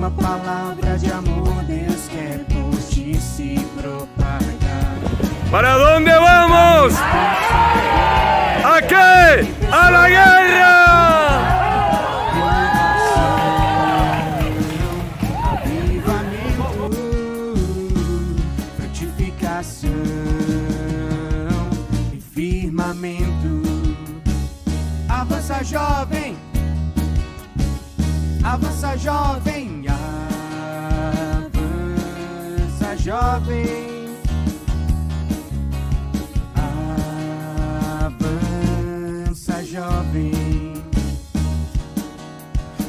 tua palavra de amor, Deus quer por ti se propagar. ¿Para dónde vamos? ¿A qué? ¡A la guerra! Avivamento, frutificação e firmamento. Avança, jovem, avança, jovem, avança, jovem. Avança, jovem,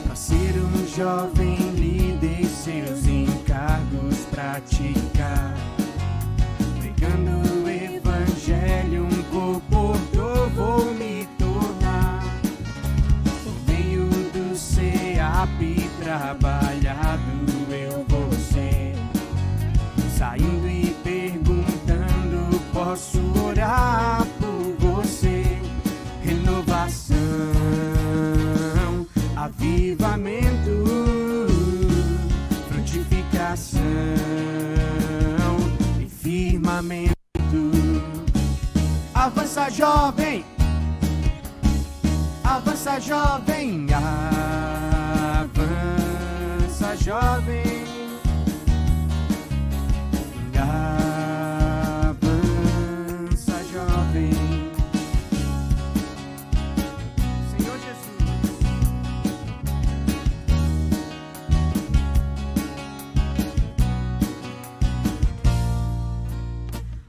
pra ser um jovem líder, seus encargos praticar, pregando o evangelho, um comportor vou me tornar, por meio do CEAP trabalhado eu vou ser, saindo e perguntando, posso orar por você? Renovação, avivamento, frutificação e firmamento. Avança, jovem, avança, jovem, avança, jovem. Avança, jovem. Senhor Jesus.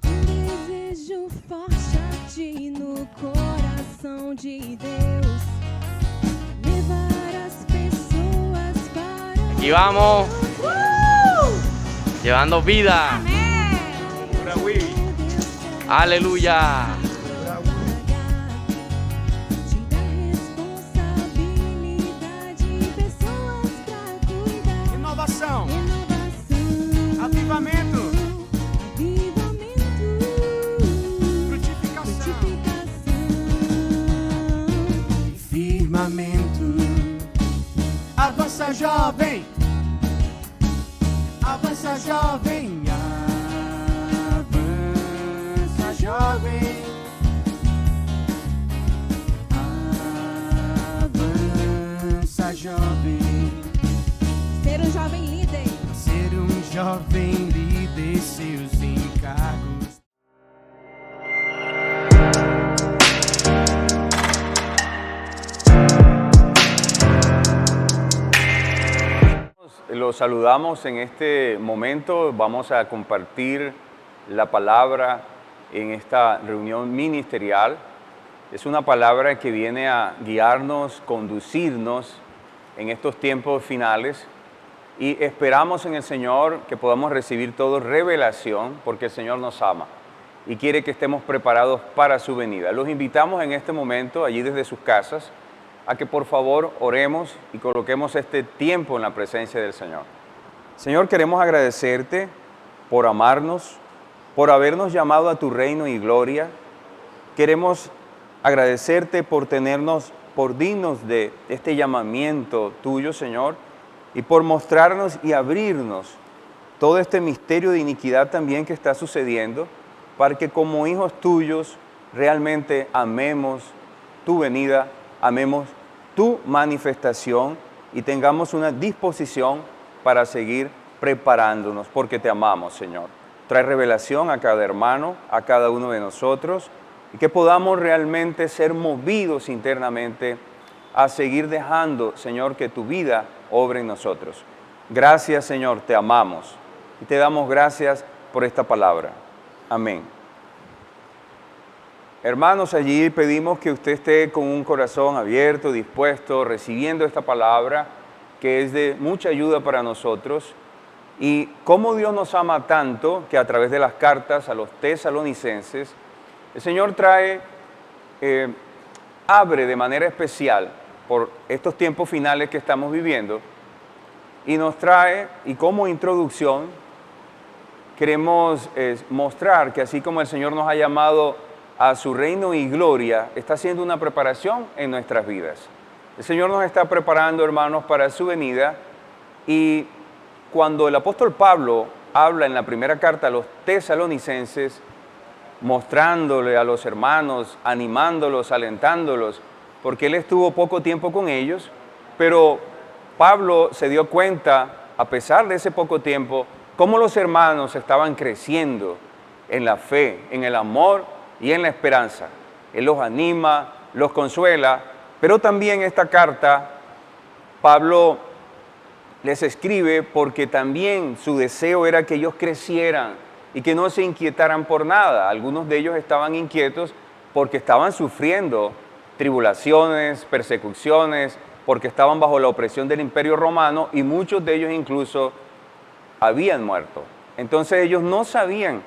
Um desejo forte arde no coração de Deus, levar as pessoas para. Y vamos llevando vida. Aleluya. Te dá responsabilidade, pessoas pra cuidar. Inovação, Renovação, avivamento, avivamento, frutificação frutificação. e firmamento. Avança, jovem, avança, jovem, avança, jovem, avança, jovem. Ser um jovem líder. Ser um jovem líder, seus encargos. Los saludamos en este momento. Vamos a compartir la palabra en esta reunión ministerial. Es una palabra que viene a guiarnos, conducirnos en estos tiempos finales. Y esperamos en el Señor que podamos recibir todo revelación, porque el Señor nos ama y quiere que estemos preparados para su venida. Los invitamos en este momento, allí desde sus casas, a que por favor oremos y coloquemos este tiempo en la presencia del Señor. Señor, queremos agradecerte por amarnos, por habernos llamado a tu reino y gloria. Queremos agradecerte por tenernos por dignos de este llamamiento tuyo, Señor, y por mostrarnos y abrirnos todo este misterio de iniquidad también que está sucediendo, para que como hijos tuyos realmente amemos tu venida, amemos tu manifestación y tengamos una disposición para seguir preparándonos, porque te amamos, Señor. Trae revelación a cada hermano, a cada uno de nosotros, y que podamos realmente ser movidos internamente a seguir dejando, Señor, que tu vida obre en nosotros. Gracias, Señor, te amamos y te damos gracias por esta palabra. Amén. Hermanos, allí pedimos que usted esté con un corazón abierto, dispuesto, recibiendo esta palabra que es de mucha ayuda para nosotros. Y cómo Dios nos ama tanto que a través de las cartas a los tesalonicenses, el Señor abre de manera especial por estos tiempos finales que estamos viviendo y nos trae, y como introducción, queremos mostrar que así como el Señor nos ha llamado a su reino y gloria, está haciendo una preparación en nuestras vidas. El Señor nos está preparando, hermanos, para su venida, y cuando el apóstol Pablo habla en la primera carta a los tesalonicenses, mostrándole a los hermanos, animándolos, alentándolos, porque él estuvo poco tiempo con ellos, pero Pablo se dio cuenta, a pesar de ese poco tiempo, cómo los hermanos estaban creciendo en la fe, en el amor y en la esperanza. Él los anima, los consuela, pero también esta carta Pablo les escribe porque también su deseo era que ellos crecieran y que no se inquietaran por nada. Algunos de ellos estaban inquietos porque estaban sufriendo tribulaciones, persecuciones, porque estaban bajo la opresión del Imperio Romano y muchos de ellos incluso habían muerto. Entonces ellos no sabían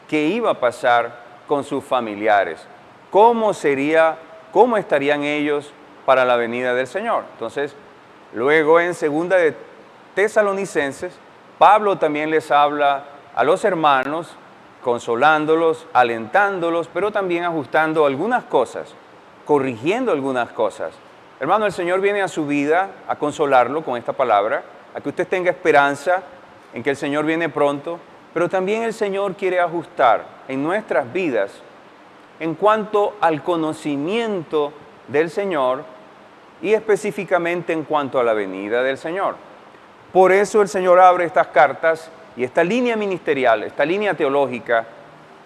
qué iba a pasar con sus familiares, cómo estarían ellos para la venida del Señor. Entonces, luego en segunda de Tesalonicenses, Pablo también les habla a los hermanos, consolándolos, alentándolos, pero también ajustando algunas cosas, corrigiendo algunas cosas. Hermano, el Señor viene a su vida a consolarlo con esta palabra, a que usted tenga esperanza en que el Señor viene pronto, pero también el Señor quiere ajustar en nuestras vidas en cuanto al conocimiento del Señor y específicamente en cuanto a la venida del Señor. Por eso el Señor abre estas cartas y esta línea ministerial, esta línea teológica,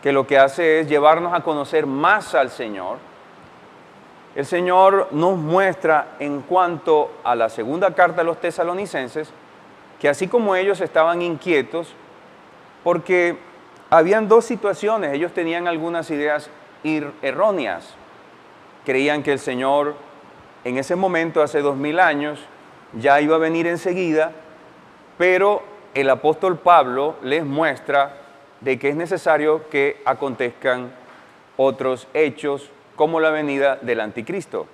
que lo que hace es llevarnos a conocer más al Señor. El Señor nos muestra en cuanto a la segunda carta a los tesalonicenses, que así como ellos estaban inquietos, porque habían dos situaciones, ellos tenían algunas ideas erróneas. Creían que el Señor en ese momento, hace 2000 años, ya iba a venir enseguida, pero el apóstol Pablo les muestra de que es necesario que acontezcan otros hechos como la venida del anticristo.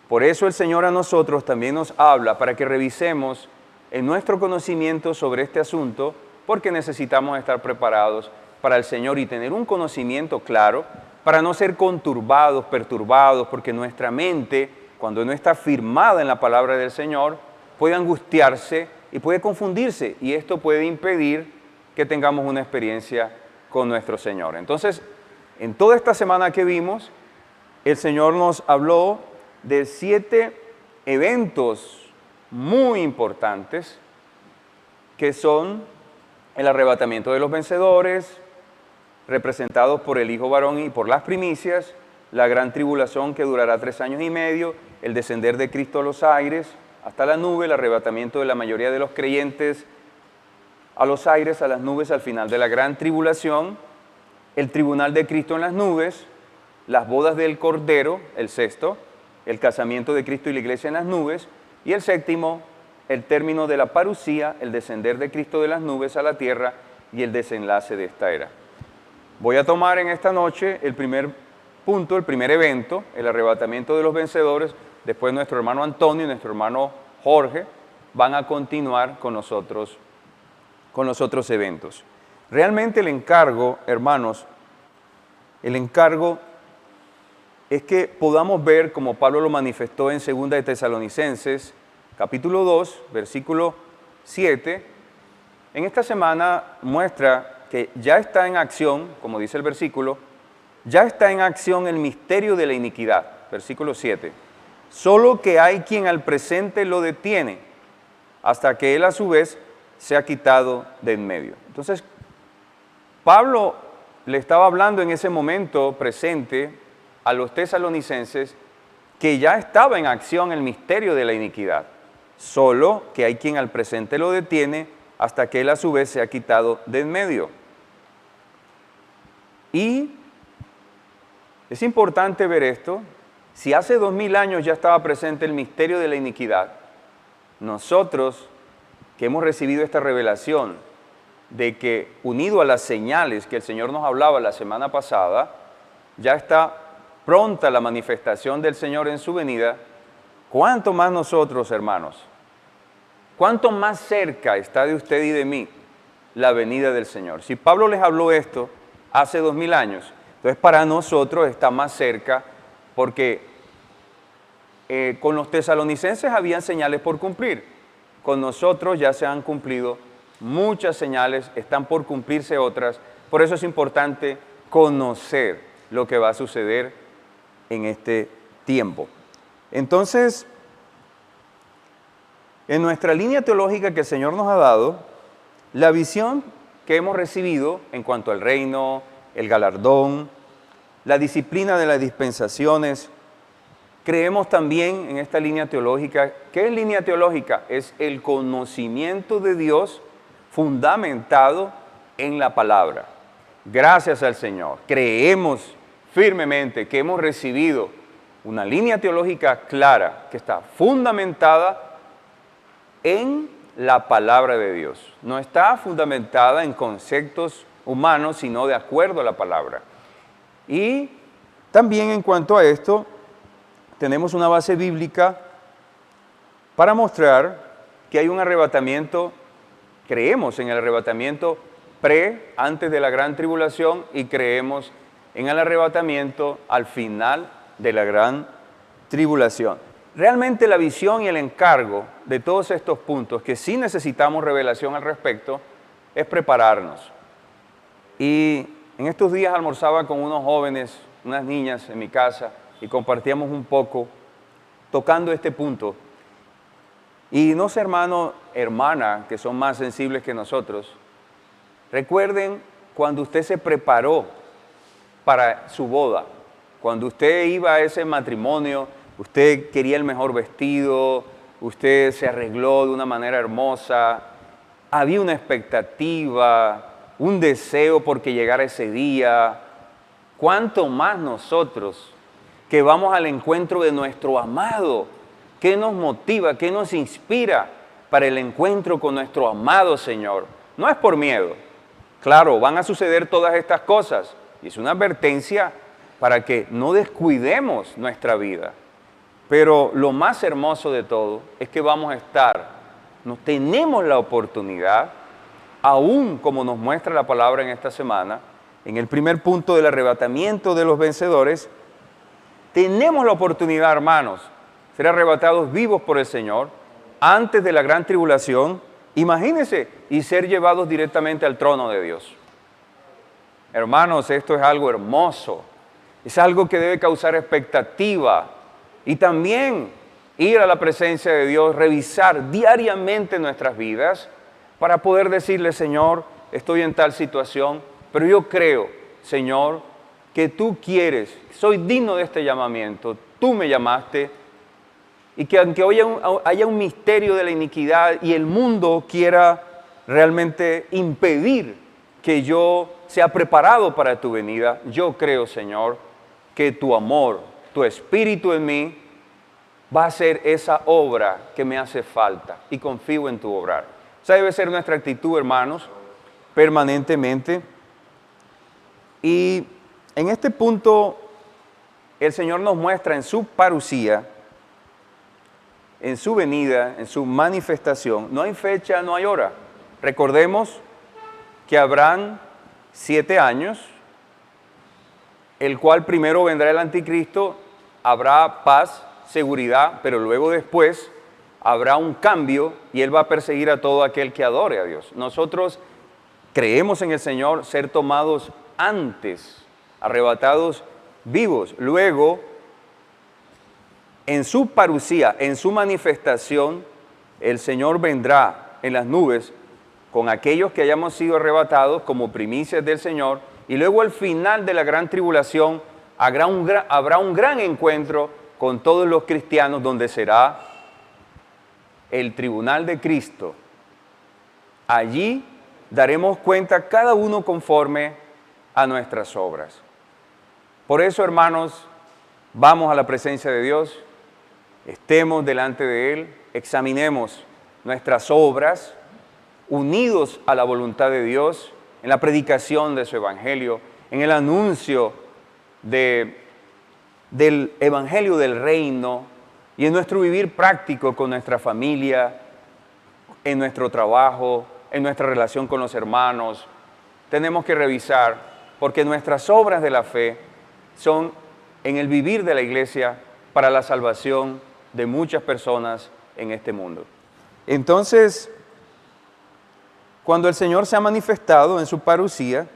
Por eso el Señor a nosotros también nos habla para que revisemos en nuestro conocimiento sobre este asunto, porque necesitamos estar preparados para el Señor y tener un conocimiento claro para no ser conturbados, perturbados, porque nuestra mente, cuando no está firmada en la palabra del Señor, puede angustiarse y puede confundirse, y esto puede impedir que tengamos una experiencia con nuestro Señor. Entonces, en toda esta semana que vimos, el Señor nos habló de 7 eventos muy importantes, que son el arrebatamiento de los vencedores, representados por el Hijo varón y por las primicias, la gran tribulación que durará 3 años y medio, el descender de Cristo a los aires, hasta la nube, el arrebatamiento de la mayoría de los creyentes a los aires, a las nubes al final de la gran tribulación, el tribunal de Cristo en las nubes, las bodas del Cordero, el sexto, el casamiento de Cristo y la iglesia en las nubes, y el séptimo, el término de la parusía, el descender de Cristo de las nubes a la tierra y el desenlace de esta era. Voy a tomar en esta noche el primer punto, el primer evento, el arrebatamiento de los vencedores. Después nuestro hermano Antonio y nuestro hermano Jorge van a continuar con nosotros con los otros eventos. Realmente el encargo, hermanos, el encargo es que podamos ver, como Pablo lo manifestó en 2 de Tesalonicenses, capítulo 2, versículo 7, en esta semana muestra que ya está en acción, como dice el versículo, ya está en acción el misterio de la iniquidad, versículo 7. Solo que hay quien al presente lo detiene, hasta que él a su vez se ha quitado de en medio. Entonces, Pablo le estaba hablando en ese momento presente a los tesalonicenses que ya estaba en acción el misterio de la iniquidad, solo que hay quien al presente lo detiene hasta que él a su vez se ha quitado de en medio. Y es importante ver esto. Si hace 2000 años ya estaba presente el misterio de la iniquidad, nosotros que hemos recibido esta revelación de que unido a las señales que el Señor nos hablaba la semana pasada, ya está pronta la manifestación del Señor en su venida, ¿cuánto más nosotros, hermanos? ¿Cuánto más cerca está de usted y de mí la venida del Señor? Si Pablo les habló esto hace 2000 años, entonces para nosotros está más cerca, porque con los tesalonicenses habían señales por cumplir. Con nosotros ya se han cumplido muchas señales, están por cumplirse otras. Por eso es importante conocer lo que va a suceder en este tiempo. Entonces, en nuestra línea teológica que el Señor nos ha dado, la visión que hemos recibido en cuanto al reino, el galardón, la disciplina de las dispensaciones, creemos también en esta línea teológica. ¿Qué es línea teológica? Es el conocimiento de Dios fundamentado en la palabra. Gracias al Señor, creemos firmemente que hemos recibido una línea teológica clara que está fundamentada en la palabra de Dios. No está fundamentada en conceptos humanos, sino de acuerdo a la palabra. Y también en cuanto a esto, tenemos una base bíblica para mostrar que hay un arrebatamiento, creemos en el arrebatamiento antes de la gran tribulación y creemos en el arrebatamiento al final de la gran tribulación. Realmente la visión y el encargo de todos estos puntos, que sí necesitamos revelación al respecto, es prepararnos. Y en estos días almorzaba con unos jóvenes, unas niñas en mi casa, y compartíamos un poco tocando este punto. Y no sé, hermano, hermana, que son más sensibles que nosotros, recuerden cuando usted se preparó para su boda, cuando usted iba a ese matrimonio, usted quería el mejor vestido, usted se arregló de una manera hermosa, había una expectativa, un deseo porque llegara ese día. ¿Cuánto más nosotros que vamos al encuentro de nuestro amado? ¿Qué nos motiva, qué nos inspira para el encuentro con nuestro amado Señor? No es por miedo. Claro, van a suceder todas estas cosas y es una advertencia para que no descuidemos nuestra vida. Pero lo más hermoso de todo es que vamos a estar, tenemos la oportunidad, aún como nos muestra la palabra en esta semana, en el primer punto del arrebatamiento de los vencedores, tenemos la oportunidad, hermanos, ser arrebatados vivos por el Señor antes de la gran tribulación, imagínense, y ser llevados directamente al trono de Dios. Hermanos, esto es algo hermoso, es algo que debe causar expectativa y también ir a la presencia de Dios, revisar diariamente nuestras vidas para poder decirle, Señor, estoy en tal situación, pero yo creo, Señor, que tú quieres, soy digno de este llamamiento, tú me llamaste, y que aunque haya un misterio de la iniquidad y el mundo quiera realmente impedir que yo sea preparado para tu venida, yo creo, Señor, que tu amor, tu espíritu en mí va a ser esa obra que me hace falta y confío en tu obrar. Esa debe ser nuestra actitud, hermanos, permanentemente. Y en este punto, el Señor nos muestra en su parusía, en su venida, en su manifestación, no hay fecha, no hay hora. Recordemos que habrán 7 años, el cual primero vendrá el anticristo, habrá paz, seguridad, pero luego después habrá un cambio y Él va a perseguir a todo aquel que adore a Dios. Nosotros creemos en el Señor ser tomados antes, arrebatados vivos. Luego, en su parusía, en su manifestación, el Señor vendrá en las nubes con aquellos que hayamos sido arrebatados como primicias del Señor, y luego al final de la gran tribulación habrá un gran encuentro con todos los cristianos, donde será el tribunal de Cristo. Allí daremos cuenta cada uno conforme a nuestras obras. Por eso, hermanos, vamos a la presencia de Dios, estemos delante de Él, examinemos nuestras obras, unidos a la voluntad de Dios, en la predicación de su Evangelio, en el anuncio del Evangelio del Reino y en nuestro vivir práctico con nuestra familia, en nuestro trabajo, en nuestra relación con los hermanos. Tenemos que revisar, porque nuestras obras de la fe son en el vivir de la iglesia para la salvación de muchas personas en este mundo. Entonces, cuando el Señor se ha manifestado en su parucía,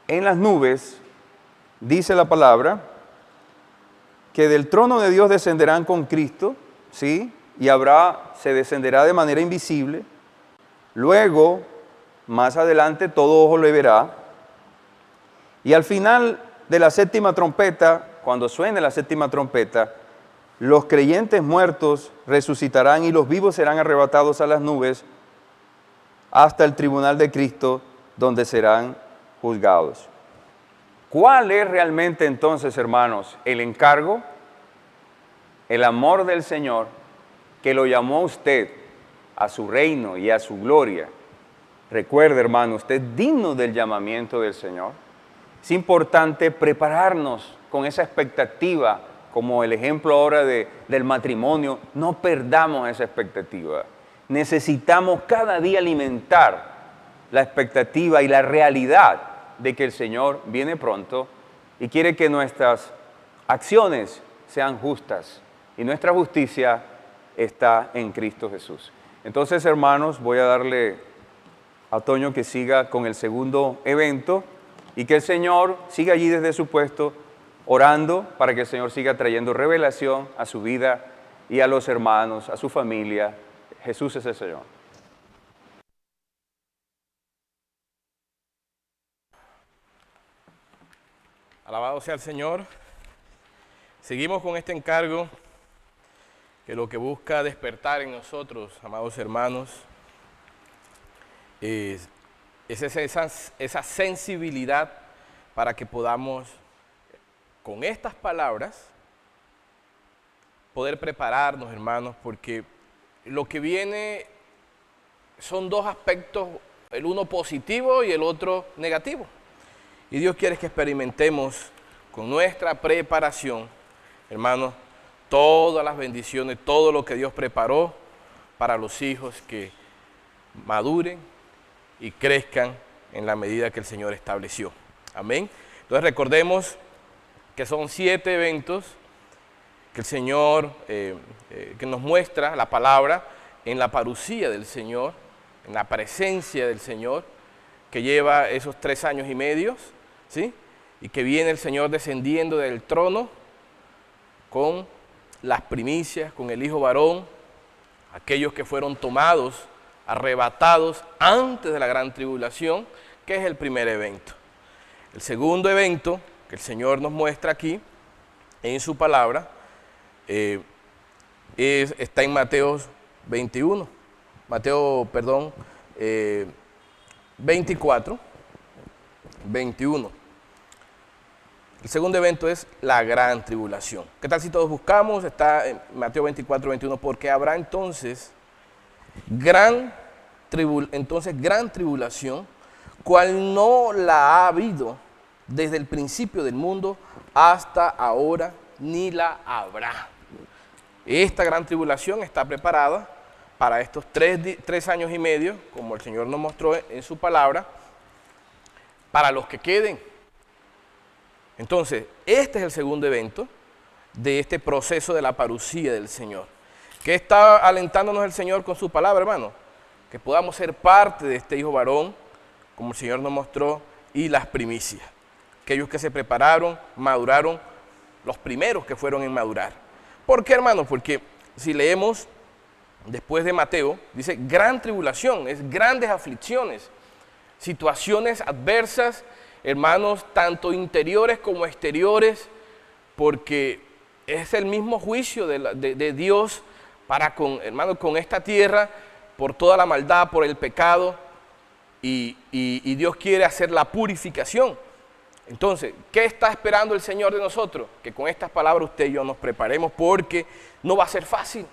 en las nubes, dice la palabra, que del trono de Dios descenderán con Cristo, ¿sí? Y se descenderá de manera invisible. Luego, más adelante, todo ojo le verá. Y al final de la séptima trompeta, cuando suene la séptima trompeta, los creyentes muertos resucitarán y los vivos serán arrebatados a las nubes hasta el tribunal de Cristo, donde serán juzgados. ¿Cuál es realmente entonces, hermanos, el encargo, el amor del Señor que lo llamó a usted a su reino y a su gloria? Recuerde, hermano, usted es digno del llamamiento del Señor. Es importante prepararnos con esa expectativa, como el ejemplo ahora del matrimonio. No perdamos esa expectativa. Necesitamos cada día alimentar la expectativa y la realidad de que el Señor viene pronto y quiere que nuestras acciones sean justas y nuestra justicia está en Cristo Jesús. Entonces, hermanos, voy a darle a Toño que siga con el segundo evento y que el Señor siga allí desde su puesto orando para que el Señor siga trayendo revelación a su vida y a los hermanos, a su familia. Jesús es el Señor. Alabado sea el Señor. Seguimos con este encargo que lo que busca despertar en nosotros, amados hermanos, es esa sensibilidad para que podamos, con estas palabras, poder prepararnos, hermanos, porque lo que viene son dos aspectos, el uno positivo y el otro negativo. Y Dios quiere que experimentemos con nuestra preparación, hermanos, todas las bendiciones, todo lo que Dios preparó para los hijos que maduren y crezcan en la medida que el Señor estableció. Amén. Entonces recordemos que son 7 eventos que el Señor, que nos muestra la palabra en la parucía del Señor, en la presencia del Señor, que lleva esos 3 años y medio, ¿sí? Y que viene el Señor descendiendo del trono con las primicias, con el Hijo varón, aquellos que fueron tomados, arrebatados antes de la gran tribulación, que es el primer evento. El segundo evento que el Señor nos muestra aquí, en su palabra, está en Mateo 24, El segundo evento es la gran tribulación. ¿Qué tal si todos buscamos? Está en Mateo 24, 21, porque habrá entonces gran tribulación, cual no la ha habido desde el principio del mundo hasta ahora, ni la habrá. Esta gran tribulación está preparada para estos 3 años y medio, como el Señor nos mostró en su palabra, para los que queden. Entonces, este es el segundo evento de este proceso de la parucía del Señor. ¿Qué está alentándonos el Señor con su palabra, hermano? Que podamos ser parte de este Hijo varón, como el Señor nos mostró, y las primicias. Aquellos que se prepararon, maduraron, los primeros que fueron en madurar. ¿Por qué, hermano? Porque si leemos después de Mateo, dice gran tribulación, es grandes aflicciones, situaciones adversas, hermanos, tanto interiores como exteriores, porque es el mismo juicio de Dios para con esta tierra, por toda la maldad, por el pecado, y Dios quiere hacer la purificación. Entonces, ¿qué está esperando el Señor de nosotros? Que con estas palabras usted y yo nos preparemos, porque no va a ser fácil.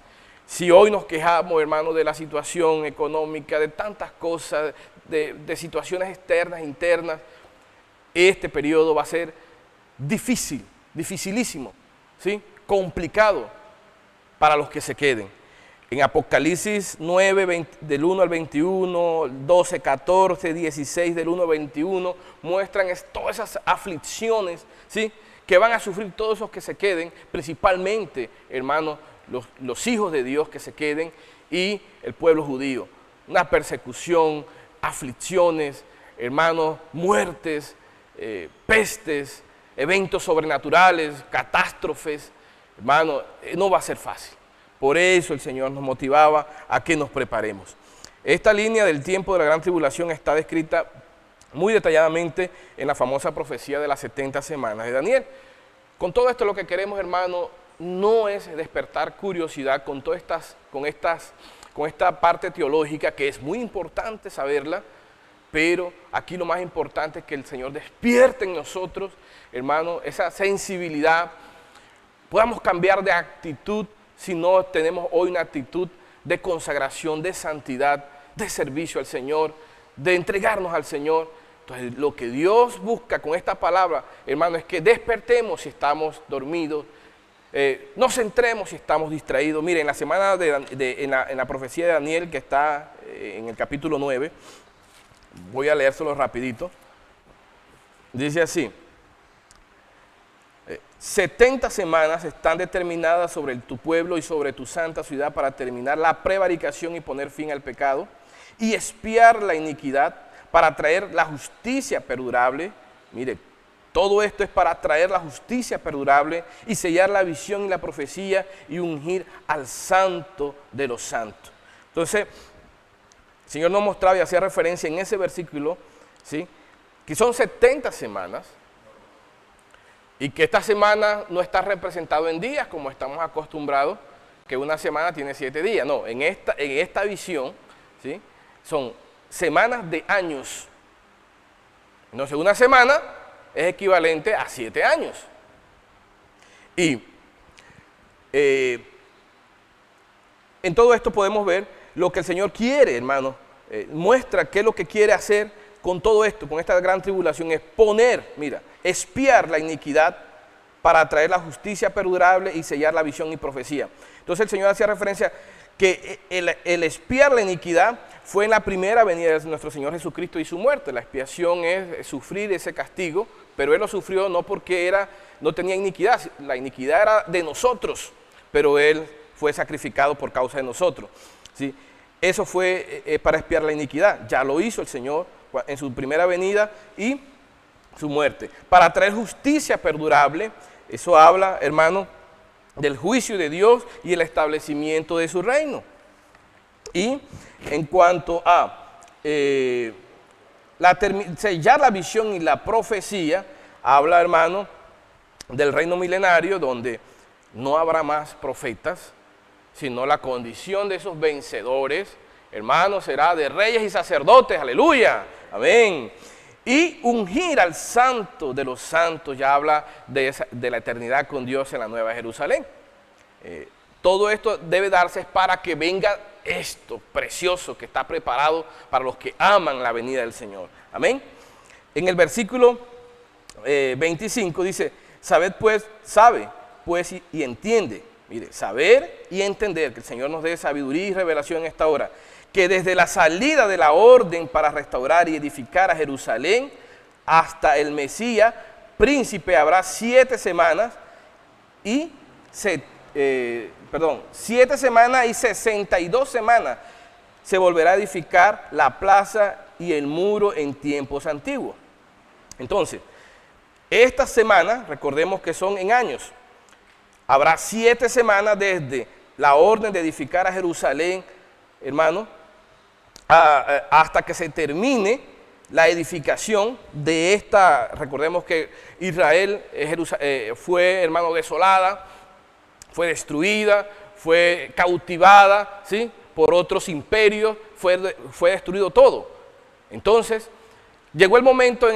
Si hoy nos quejamos, hermanos, de la situación económica, de tantas cosas, de situaciones externas, internas, este periodo va a ser difícil, dificilísimo, ¿sí? Complicado para los que se queden. En Apocalipsis 9, del 1 al 21, 12, 14, 16, del 1 al 21, muestran todas esas aflicciones, ¿sí? Que van a sufrir todos esos que se queden, principalmente, hermanos, los hijos de Dios que se queden y el pueblo judío. una persecución, aflicciones, hermanos, muertes, pestes, eventos sobrenaturales, catástrofes. Hermano, no va a ser fácil. Por eso el Señor nos motivaba a que nos preparemos. Esta línea del tiempo de la gran tribulación está descrita muy detalladamente en la famosa profecía de las 70 semanas de Daniel. Con todo esto lo que queremos, hermano, no es despertar curiosidad con esta parte teológica, que es muy importante saberla, pero aquí lo más importante es que el Señor despierte en nosotros, hermano, esa sensibilidad, podamos cambiar de actitud si no tenemos hoy una actitud de consagración, de santidad, de servicio al Señor, de entregarnos al Señor. Entonces, lo que Dios busca con esta palabra, hermano, es que despertemos si estamos dormidos, nos centremos si estamos distraídos. Miren, en la semana en la profecía de Daniel, que está en el capítulo 9, voy a leérselo rapidito. Dice así: 70 semanas están determinadas sobre tu pueblo y sobre tu santa ciudad para terminar la prevaricación y poner fin al pecado y expiar la iniquidad, para traer la justicia perdurable. Mire, todo esto es para traer la justicia perdurable y sellar la visión y la profecía y ungir al santo de los santos. Entonces, el Señor nos mostraba y hacía referencia en ese versículo, ¿sí?, que son 70 semanas y que esta semana no está representado en días como estamos acostumbrados, que una semana tiene 7 días. No, en esta visión, ¿sí?, son semanas de años. Entonces, una semana es equivalente a 7 años. Y en todo esto podemos ver lo que el Señor quiere, hermano. Muestra qué es lo que quiere hacer con todo esto, con esta gran tribulación, es poner, mira, expiar la iniquidad para traer la justicia perdurable y sellar la visión y profecía. Entonces el Señor hacía referencia que el expiar la iniquidad fue en la primera venida de nuestro Señor Jesucristo y su muerte. La expiación es sufrir ese castigo, pero Él lo sufrió no porque no tenía iniquidad, la iniquidad era de nosotros, pero Él fue sacrificado por causa de nosotros, ¿sí? Eso fue para expiar la iniquidad, ya lo hizo el Señor en su primera venida y su muerte. Para traer justicia perdurable, eso habla, hermano, del juicio de Dios y el establecimiento de su reino. Y en cuanto a sellar la visión y la profecía, habla, hermano, del reino milenario, donde no habrá más profetas, sino la condición de esos vencedores, hermano, será de reyes y sacerdotes, aleluya, amén. Y ungir al santo de los santos, ya habla de la eternidad con Dios en la Nueva Jerusalén. Todo esto debe darse para que venga esto precioso que está preparado para los que aman la venida del Señor. Amén. En el versículo 25 dice: sabe pues y entiende. Mire, saber y entender, que el Señor nos dé sabiduría y revelación en esta hora, que desde la salida de la orden para restaurar y edificar a Jerusalén hasta el Mesías, príncipe, habrá 7 semanas y 7 semanas y 62 semanas se volverá a edificar la plaza y el muro en tiempos antiguos. Entonces, estas semanas, recordemos que son en años. Habrá 7 semanas desde la orden de edificar a Jerusalén, hermano, hasta que se termine la edificación de esta. Recordemos que Israel fue, hermano, desolada, fue destruida, fue cautivada, ¿sí?, por otros imperios, fue destruido todo. Entonces, llegó el momento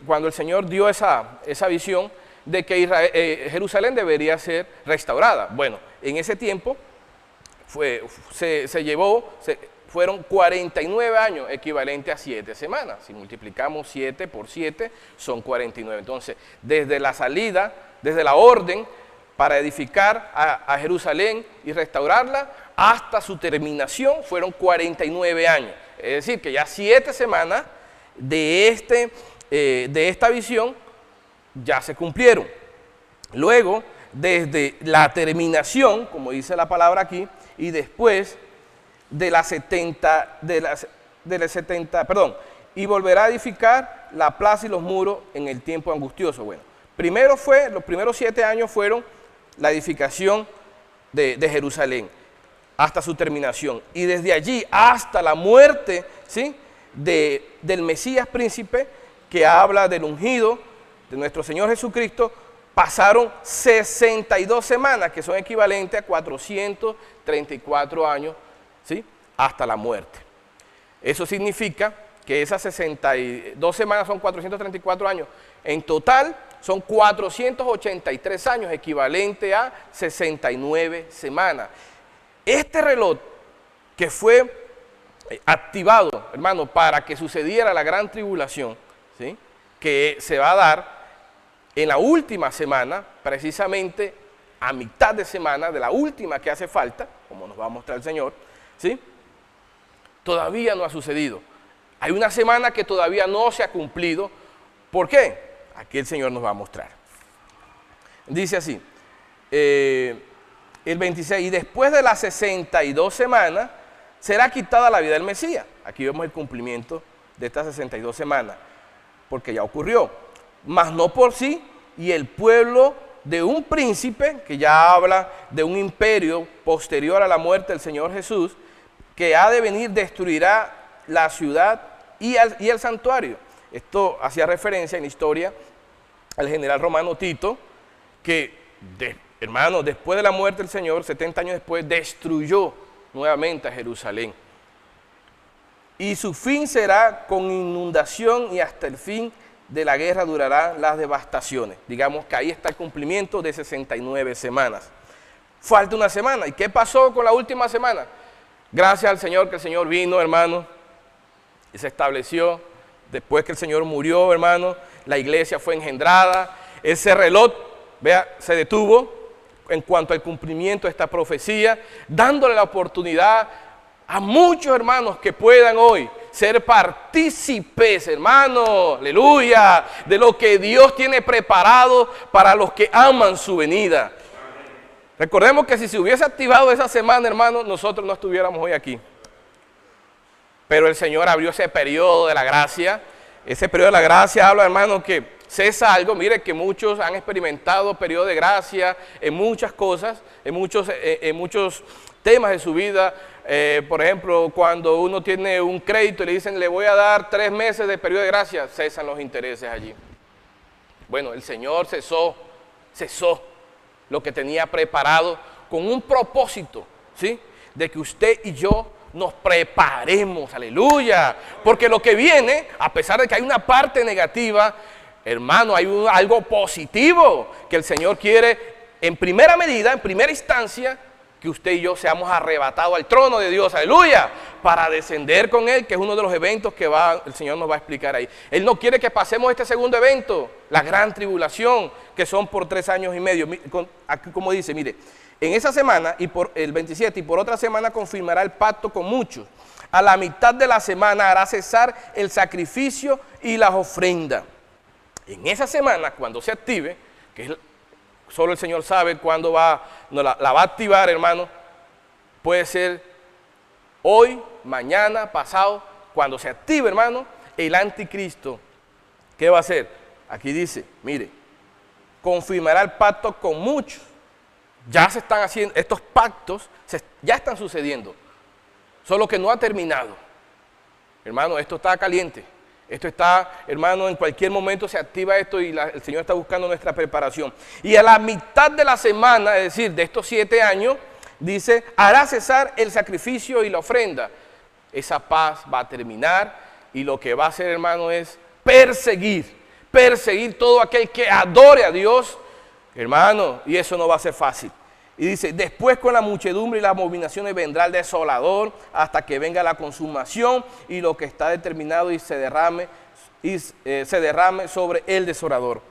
cuando el Señor dio esa visión de que Jerusalén debería ser restaurada. Bueno, en ese tiempo fueron 49 años, equivalente a 7 semanas. Si multiplicamos 7 por 7, son 49. Entonces, desde la salida, desde la orden para edificar a Jerusalén y restaurarla, hasta su terminación, fueron 49 años. Es decir, que ya 7 semanas de esta visión ya se cumplieron. Luego, desde la terminación, como dice la palabra aquí, y después de las 70, perdón, y volverá a edificar la plaza y los muros en el tiempo angustioso. Bueno, los primeros 7 años fueron la edificación de Jerusalén, hasta su terminación. Y desde allí hasta la muerte, ¿sí?, del Mesías príncipe, que habla del ungido de nuestro Señor Jesucristo, pasaron 62 semanas, que son equivalentes a 434 años, ¿sí?, hasta la muerte. Eso significa que esas 62 semanas son 434 años. En total son 483 años, equivalente a 69 semanas. Este reloj que fue activado, hermano, para que sucediera la gran tribulación, ¿sí?, que se va a dar en la última semana, precisamente a mitad de semana, de la última que hace falta, como nos va a mostrar el Señor, ¿sí?, todavía no ha sucedido. Hay una semana que todavía no se ha cumplido. ¿Por qué? Aquí el Señor nos va a mostrar. Dice así, el 26, y después de las 62 semanas, será quitada la vida del Mesías. Aquí vemos el cumplimiento de estas 62 semanas, porque ya ocurrió. Mas no por sí, y el pueblo de un príncipe, que ya habla de un imperio posterior a la muerte del Señor Jesús, que ha de venir, destruirá la ciudad y el santuario. Esto hacía referencia en la historia al general romano Tito, que, hermano, después de la muerte del Señor, 70 años después, destruyó nuevamente a Jerusalén. Y su fin será con inundación, y hasta el fin de la guerra durarán las devastaciones. Digamos que ahí está el cumplimiento de 69 semanas. Falta una semana. ¿Y qué pasó con la última semana? Gracias al Señor, que el Señor vino, hermano, y se estableció. Después que el Señor murió, hermano, la iglesia fue engendrada. Ese reloj, vea, se detuvo en cuanto al cumplimiento de esta profecía, dándole la oportunidad a muchos hermanos que puedan hoy ser partícipes, hermano, aleluya, de lo que Dios tiene preparado para los que aman su venida. Recordemos que si se hubiese activado esa semana, hermano, nosotros no estuviéramos hoy aquí. Pero el Señor abrió ese periodo de la gracia. Ese periodo de la gracia habla, hermano, que cesa algo. Mire que muchos han experimentado periodo de gracia en muchas cosas, en muchos temas de su vida. Por ejemplo, cuando uno tiene un crédito y le dicen, le voy a dar 3 meses de periodo de gracia, cesan los intereses allí. Bueno, el Señor cesó lo que tenía preparado con un propósito, ¿sí?, de que usted y yo nos preparemos, aleluya, porque lo que viene, a pesar de que hay una parte negativa, hermano, hay algo positivo que el Señor quiere en primera medida, en primera instancia, que usted y yo seamos arrebatados al trono de Dios, aleluya, para descender con Él, que es uno de los eventos que el Señor nos va a explicar ahí. Él no quiere que pasemos este segundo evento, la gran tribulación, que son por 3 años y medio. Aquí como dice, mire, en esa semana, y por el 27, y por otra semana confirmará el pacto con muchos. A la mitad de la semana hará cesar el sacrificio y las ofrendas. En esa semana, cuando se active, que es solo el Señor sabe cuándo la va a activar, hermano. Puede ser hoy, mañana, pasado. Cuando se active, hermano, el anticristo, ¿qué va a hacer? Aquí dice, mire, confirmará el pacto con muchos. Ya se están haciendo, estos pactos ya están sucediendo. Solo que no ha terminado. Hermano, esto está caliente. Esto está, hermano, en cualquier momento se activa esto y el Señor está buscando nuestra preparación. Y a la mitad de la semana, es decir, de estos 7 años, dice, hará cesar el sacrificio y la ofrenda. Esa paz va a terminar y lo que va a hacer, hermano, es perseguir todo aquel que adore a Dios, hermano, y eso no va a ser fácil. Y dice, después con la muchedumbre y las abominaciones vendrá el desolador hasta que venga la consumación y lo que está determinado y se derrame sobre el desolador.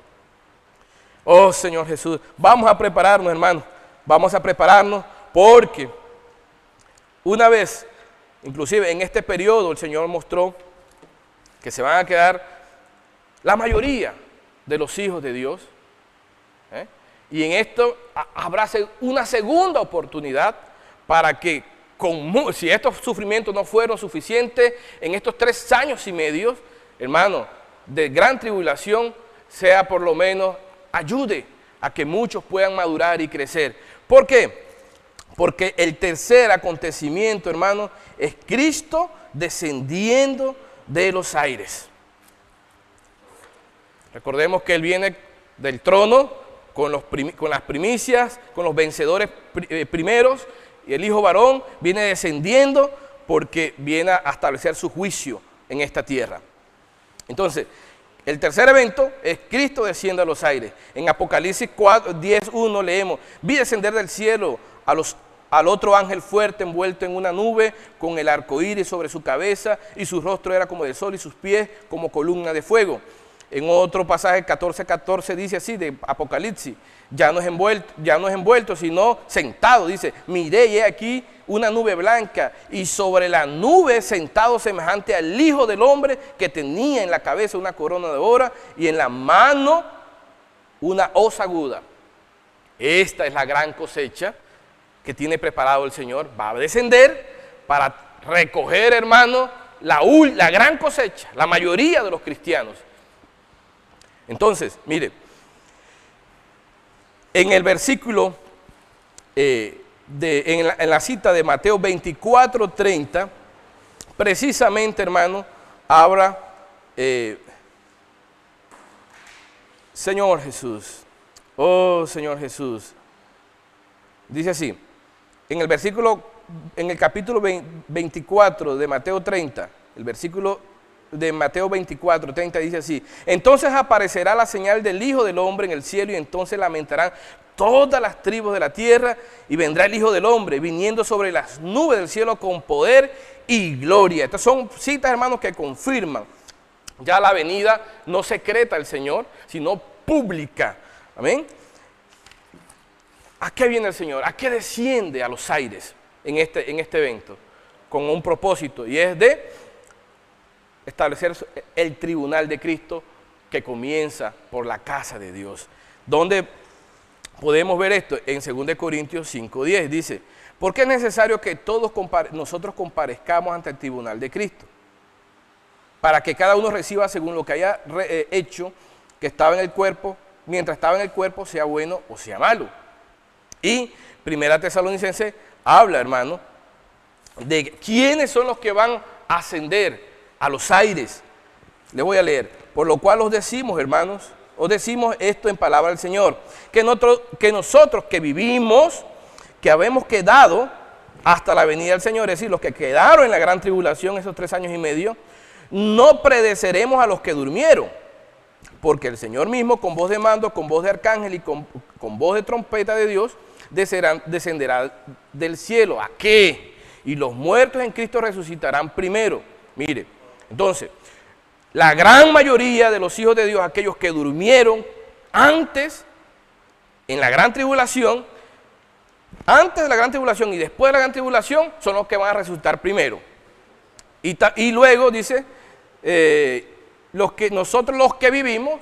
Oh Señor Jesús, vamos a prepararnos, hermanos, vamos a prepararnos porque una vez, inclusive en este periodo, el Señor mostró que se van a quedar la mayoría de los hijos de Dios. Y en esto habrá una segunda oportunidad para que si estos sufrimientos no fueron suficientes en estos 3 años y medio, hermano, de gran tribulación, sea por lo menos ayude a que muchos puedan madurar y crecer. ¿Por qué? Porque el tercer acontecimiento, hermano, es Cristo descendiendo de los aires. Recordemos que Él viene del trono con las primicias, con los vencedores primeros, y el Hijo varón viene descendiendo porque viene a establecer su juicio en esta tierra. Entonces, el tercer evento es Cristo desciende a los aires. En Apocalipsis 10:1 leemos: vi descender del cielo al otro ángel fuerte envuelto en una nube con el arco iris sobre su cabeza, y su rostro era como el sol y sus pies como columna de fuego. En otro pasaje 14:14 dice así de Apocalipsis: ya no es envuelto, sino sentado. Dice: miré y he aquí una nube blanca, y sobre la nube sentado semejante al Hijo del Hombre, que tenía en la cabeza una corona de oro y en la mano una hoz aguda. Esta es la gran cosecha que tiene preparado el Señor. Va a descender para recoger, hermano, la gran cosecha, la mayoría de los cristianos. Entonces, mire, en el versículo, en la cita de Mateo 24:30, precisamente, hermano, habla, Señor Jesús, oh Señor Jesús, dice así, en el capítulo 24 de Mateo 30, el versículo de Mateo 24:30 dice así: entonces aparecerá la señal del Hijo del Hombre en el cielo, y entonces lamentarán todas las tribus de la tierra, y vendrá el Hijo del Hombre viniendo sobre las nubes del cielo con poder y gloria. Estas son citas, hermanos, que confirman ya la venida no secreta del Señor, sino pública. Amén. ¿A qué viene el Señor? ¿A qué desciende a los aires en este evento? Con un propósito, y es de establecer el tribunal de Cristo, que comienza por la casa de Dios. ¿Dónde podemos ver esto? En 2 Corintios 5:10 dice: porque es necesario que todos nosotros comparezcamos ante el tribunal de Cristo, para que cada uno reciba según lo que haya hecho, que estaba en el cuerpo, mientras estaba en el cuerpo, sea bueno o sea malo. Y 1 Tesalonicenses habla, hermano, de quiénes son los que van a ascender a los aires. Les voy a leer: por lo cual os decimos, hermanos, os decimos esto en palabra del Señor, que nosotros que vivimos, que habemos quedado hasta la venida del Señor, es decir, los que quedaron en la gran tribulación esos 3 años y medio, no predeceremos a los que durmieron, porque el Señor mismo, con voz de mando, con voz de arcángel y con voz de trompeta de Dios, descenderá del cielo. ¿A qué? Y los muertos en Cristo resucitarán primero. Mire, entonces, la gran mayoría de los hijos de Dios, aquellos que durmieron antes, en la gran tribulación, antes de la gran tribulación y después de la gran tribulación, son los que van a resucitar primero. Y luego dice, nosotros los que vivimos,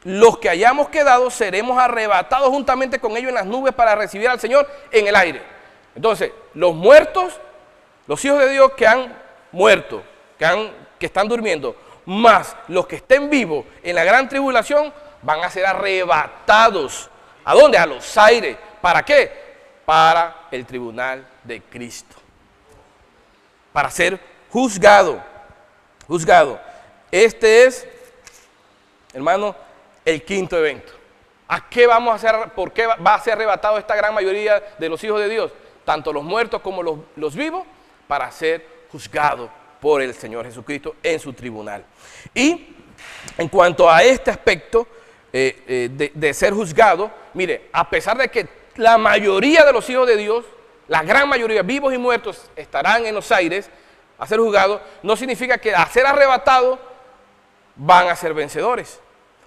los que hayamos quedado, seremos arrebatados juntamente con ellos en las nubes para recibir al Señor en el aire. Entonces, los muertos, los hijos de Dios que han muerto, que están durmiendo, más los que estén vivos en la gran tribulación, van a ser arrebatados. ¿A dónde? A los aires. ¿Para qué? Para el tribunal de Cristo. Para ser juzgado. Este es, hermano, el quinto evento. ¿A qué vamos a hacer? ¿Por qué va a ser arrebatado esta gran mayoría de los hijos de Dios? Tanto los muertos como los vivos, para ser juzgado por el Señor Jesucristo en su tribunal. Y en cuanto a este aspecto de ser juzgado, mire, a pesar de que la mayoría de los hijos de Dios, la gran mayoría, vivos y muertos, estarán en los aires a ser juzgados, no significa que a ser arrebatados van a ser vencedores.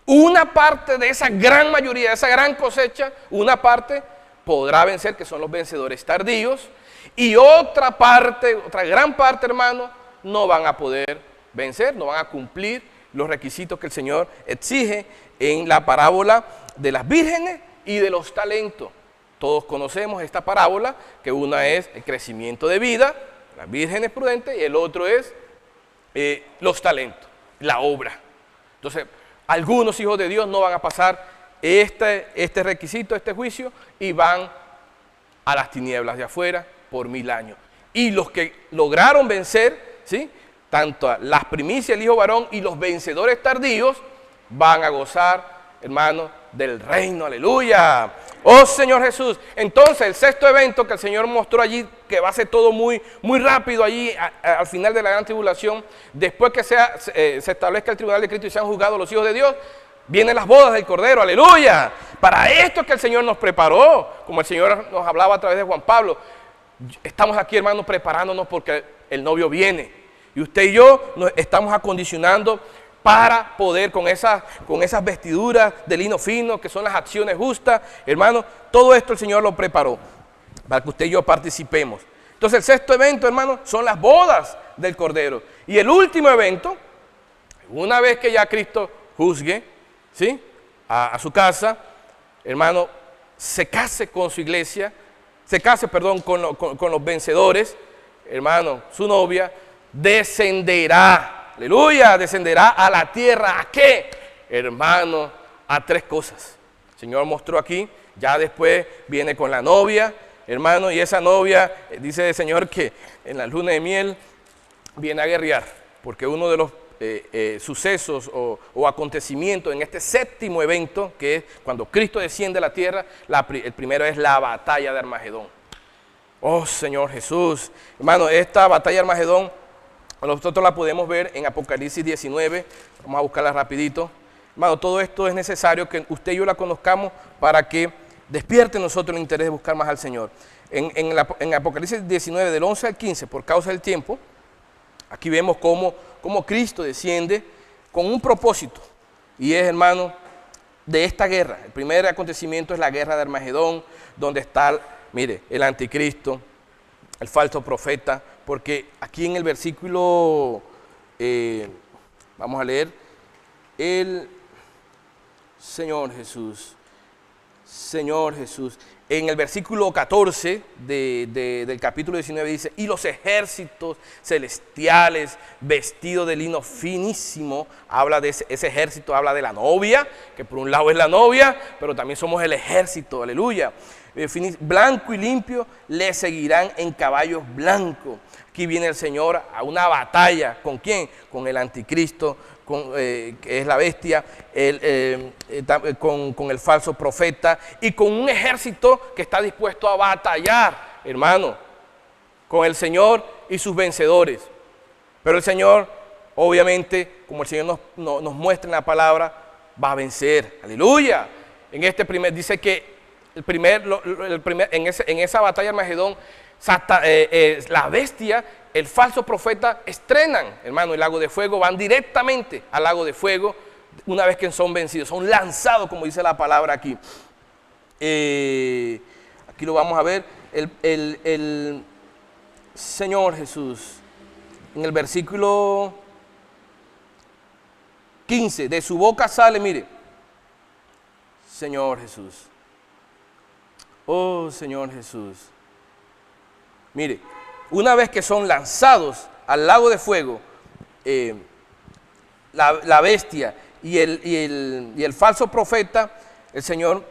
Una parte de esa gran mayoría, de esa gran cosecha, una parte podrá vencer, que son los vencedores tardíos, y otra parte, otra gran parte, hermano, no van a poder vencer, no van a cumplir los requisitos que el Señor exige en la parábola de las vírgenes y de los talentos. Todos conocemos esta parábola, que una es el crecimiento de vida, las vírgenes prudentes, y el otro es los talentos, la obra. Entonces, algunos hijos de Dios no van a pasar este requisito, este juicio, y van a las tinieblas de afuera por 1000 años. Y los que lograron vencer, ¿sí?, tanto las primicias, el hijo varón, y los vencedores tardíos, van a gozar, hermanos, del reino. Aleluya. Oh Señor Jesús. Entonces, el sexto evento que el Señor mostró allí, que va a ser todo muy rápido allí al final de la gran tribulación, después que se establezca el tribunal de Cristo y sean juzgados los hijos de Dios, vienen las bodas del Cordero. Aleluya. Para esto es que el Señor nos preparó, como el Señor nos hablaba a través de Juan Pablo. Estamos aquí, hermanos, preparándonos porque el novio viene. Y usted y yo nos estamos acondicionando para poder con esas vestiduras de lino fino, que son las acciones justas, hermanos, todo esto el Señor lo preparó para que usted y yo participemos. Entonces el sexto evento, hermanos, son las bodas del Cordero. Y el último evento, una vez que ya Cristo juzgue, ¿sí?, a su casa, hermano, se case con su iglesia, con los vencedores, hermano, su novia, descenderá. Aleluya, descenderá a la tierra. ¿A qué? Hermano, a 3 cosas. El Señor mostró aquí, ya después viene con la novia, hermano, y esa novia, dice el Señor que en la luna de miel viene a guerrear, porque uno de los sucesos o acontecimientos en este séptimo evento, que es cuando Cristo desciende a la tierra, el primero es la batalla de Armagedón. Oh Señor Jesús, hermano, esta batalla de Armagedón, nosotros la podemos ver en Apocalipsis 19, vamos a buscarla rapidito. Hermano, todo esto es necesario que usted y yo la conozcamos para que despierte en nosotros el interés de buscar más al Señor. En Apocalipsis 19, del 11 al 15, por causa del tiempo, aquí vemos cómo Cristo desciende con un propósito, y es, hermano, de esta guerra. El primer acontecimiento es la guerra de Armagedón, donde está, mire, el anticristo, el falso profeta, porque aquí en el versículo, vamos a leer, el Señor Jesús, en el versículo 14 del capítulo 19 dice, y los ejércitos celestiales vestidos de lino finísimo, habla de ese ejército, habla de la novia, que por un lado es la novia, pero también somos el ejército, aleluya. Blanco y limpio, le seguirán en caballos blancos. Aquí viene el Señor a una batalla. ¿Con quién? Con el anticristo, que es la bestia, con el falso profeta y con un ejército que está dispuesto a batallar, hermano, con el Señor y sus vencedores. Pero el Señor, obviamente, como el Señor nos muestra en la palabra, va a vencer. Aleluya. En este primer, dice que en esa batalla de Armagedón, la bestia, el falso profeta estrenan, hermano, el lago de fuego, van directamente al lago de fuego una vez que son vencidos, son lanzados, como dice la palabra aquí. Aquí lo vamos a ver, el Señor Jesús, en el versículo 15, de su boca sale, mire, Señor Jesús. Oh Señor Jesús. Mire, una vez que son lanzados al lago de fuego, la bestia y el falso profeta, el Señor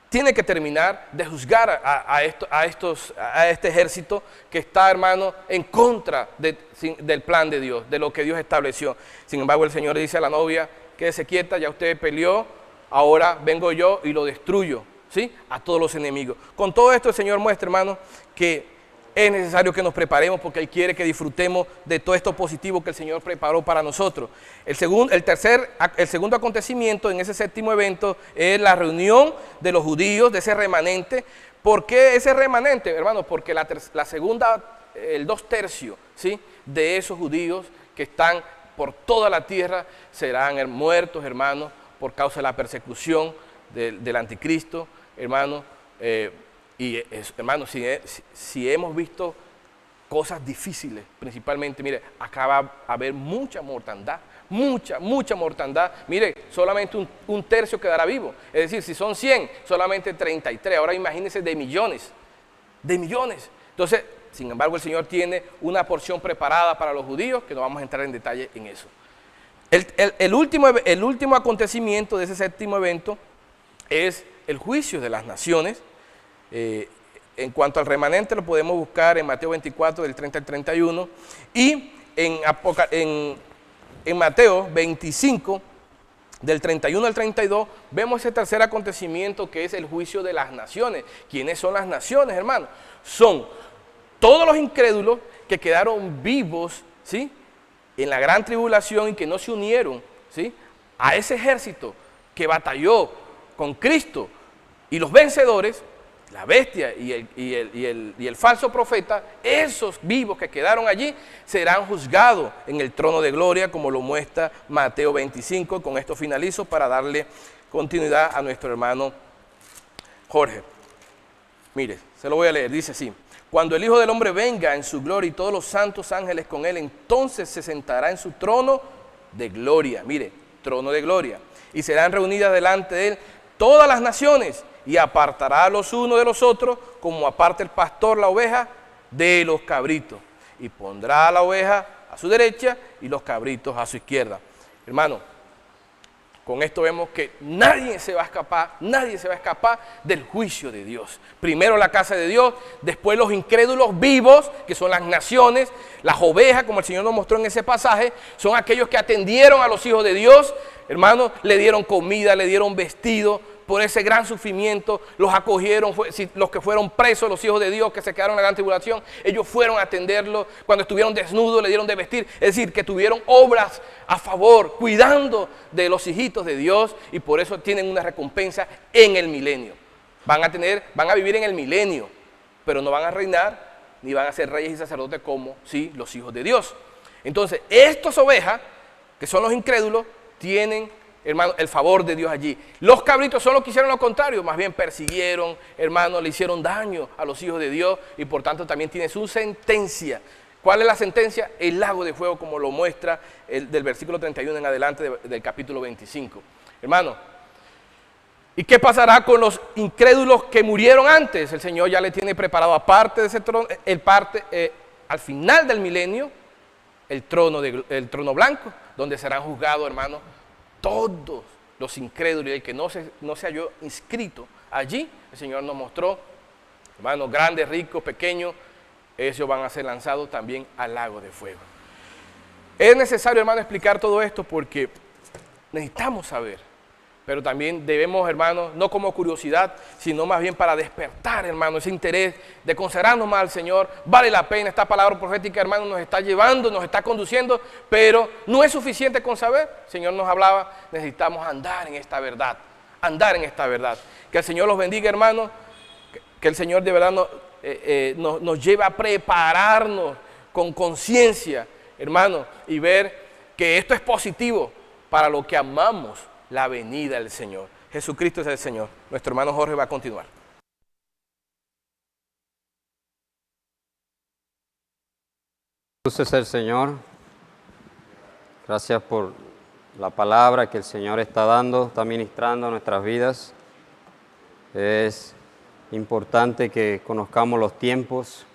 tiene que terminar de juzgar a este ejército que está, hermano, en contra del plan de Dios, de lo que Dios estableció. Sin embargo, el Señor dice a la novia, quédese quieta, ya usted peleó, ahora vengo yo y lo destruyo, ¿sí?, a todos los enemigos. Con todo esto el Señor muestra, hermano, que es necesario que nos preparemos porque Él quiere que disfrutemos de todo esto positivo que el Señor preparó para nosotros. El segundo acontecimiento en ese séptimo evento es la reunión de los judíos, de ese remanente. ¿Por qué ese remanente, hermano? Porque el 2/3, ¿sí?, de esos judíos que están por toda la tierra serán muertos, hermanos, por causa de la persecución del anticristo, hermano. Hermano, si hemos visto cosas difíciles, principalmente, mire, acá va a haber mucha mortandad, mucha mortandad. Mire, solamente un tercio quedará vivo. Es decir, si son 100, solamente 33. Ahora imagínense de millones. Entonces, sin embargo, el Señor tiene una porción preparada para los judíos, que no vamos a entrar en detalle en eso. El último acontecimiento de ese séptimo evento es el juicio de las naciones. En cuanto al remanente, lo podemos buscar en Mateo 24, del 30 al 31, y en Mateo 25, del 31 al 32, vemos ese tercer acontecimiento que es el juicio de las naciones. ¿Quiénes son las naciones, hermanos? Son todos los incrédulos que quedaron vivos, ¿sí?, en la gran tribulación y que no se unieron, ¿sí?, a ese ejército que batalló con Cristo, y los vencedores, la bestia y el falso profeta, esos vivos que quedaron allí serán juzgados en el trono de gloria, como lo muestra Mateo 25. Con esto finalizo para darle continuidad a nuestro hermano Jorge. Mire, se lo voy a leer, dice así: cuando el Hijo del Hombre venga en su gloria y todos los santos ángeles con él, entonces se sentará en su trono de gloria. Mire, trono de gloria. Y serán reunidas delante de él todas las naciones, y apartará a los unos de los otros, como aparta el pastor la oveja de los cabritos. Y pondrá a la oveja a su derecha y los cabritos a su izquierda. Hermano, con esto vemos que nadie se va a escapar del juicio de Dios. Primero la casa de Dios, después los incrédulos vivos, que son las naciones. Las ovejas, como el Señor nos mostró en ese pasaje, son aquellos que atendieron a los hijos de Dios. Hermanos, le dieron comida, le dieron vestido. Por ese gran sufrimiento, los acogieron, los que fueron presos, los hijos de Dios que se quedaron en la gran tribulación, ellos fueron a atenderlos. Cuando estuvieron desnudos, le dieron de vestir. Es decir, que tuvieron obras a favor, cuidando de los hijitos de Dios, y por eso tienen una recompensa en el milenio. Van a vivir en el milenio, pero no van a reinar, ni van a ser reyes y sacerdotes como sí los hijos de Dios. Entonces, estas ovejas, que son los incrédulos, tienen, hermano, el favor de Dios allí. Los cabritos son los que hicieron lo contrario, más bien persiguieron, hermano, le hicieron daño a los hijos de Dios, y por tanto también tiene su sentencia. ¿Cuál es la sentencia? El lago de fuego, como lo muestra del versículo 31 en adelante del capítulo 25. Hermano, ¿y qué pasará con los incrédulos que murieron antes? El Señor ya le tiene preparado, aparte de ese trono, al final del milenio, el trono blanco, donde serán juzgados, hermano, todos los incrédulos, y el que no se halló inscrito allí. El Señor nos mostró, hermanos, grandes, ricos, pequeños, ellos van a ser lanzados también al lago de fuego. Es necesario, hermano, explicar todo esto porque necesitamos saber, pero también debemos, hermanos, no como curiosidad, sino más bien para despertar, hermano, ese interés de consagrarnos más al Señor. Vale la pena, esta palabra profética, hermano, nos está llevando, nos está conduciendo, pero no es suficiente con saber. El Señor nos hablaba, necesitamos andar en esta verdad, Que el Señor los bendiga, hermano, que el Señor de verdad nos lleve a prepararnos con conciencia, hermano, y ver que esto es positivo para lo que amamos la venida del Señor. Jesucristo es el Señor. Nuestro hermano Jorge va a continuar. Jesús es el Señor. Gracias por la palabra que el Señor está dando, está ministrando a nuestras vidas. Es importante que conozcamos los tiempos.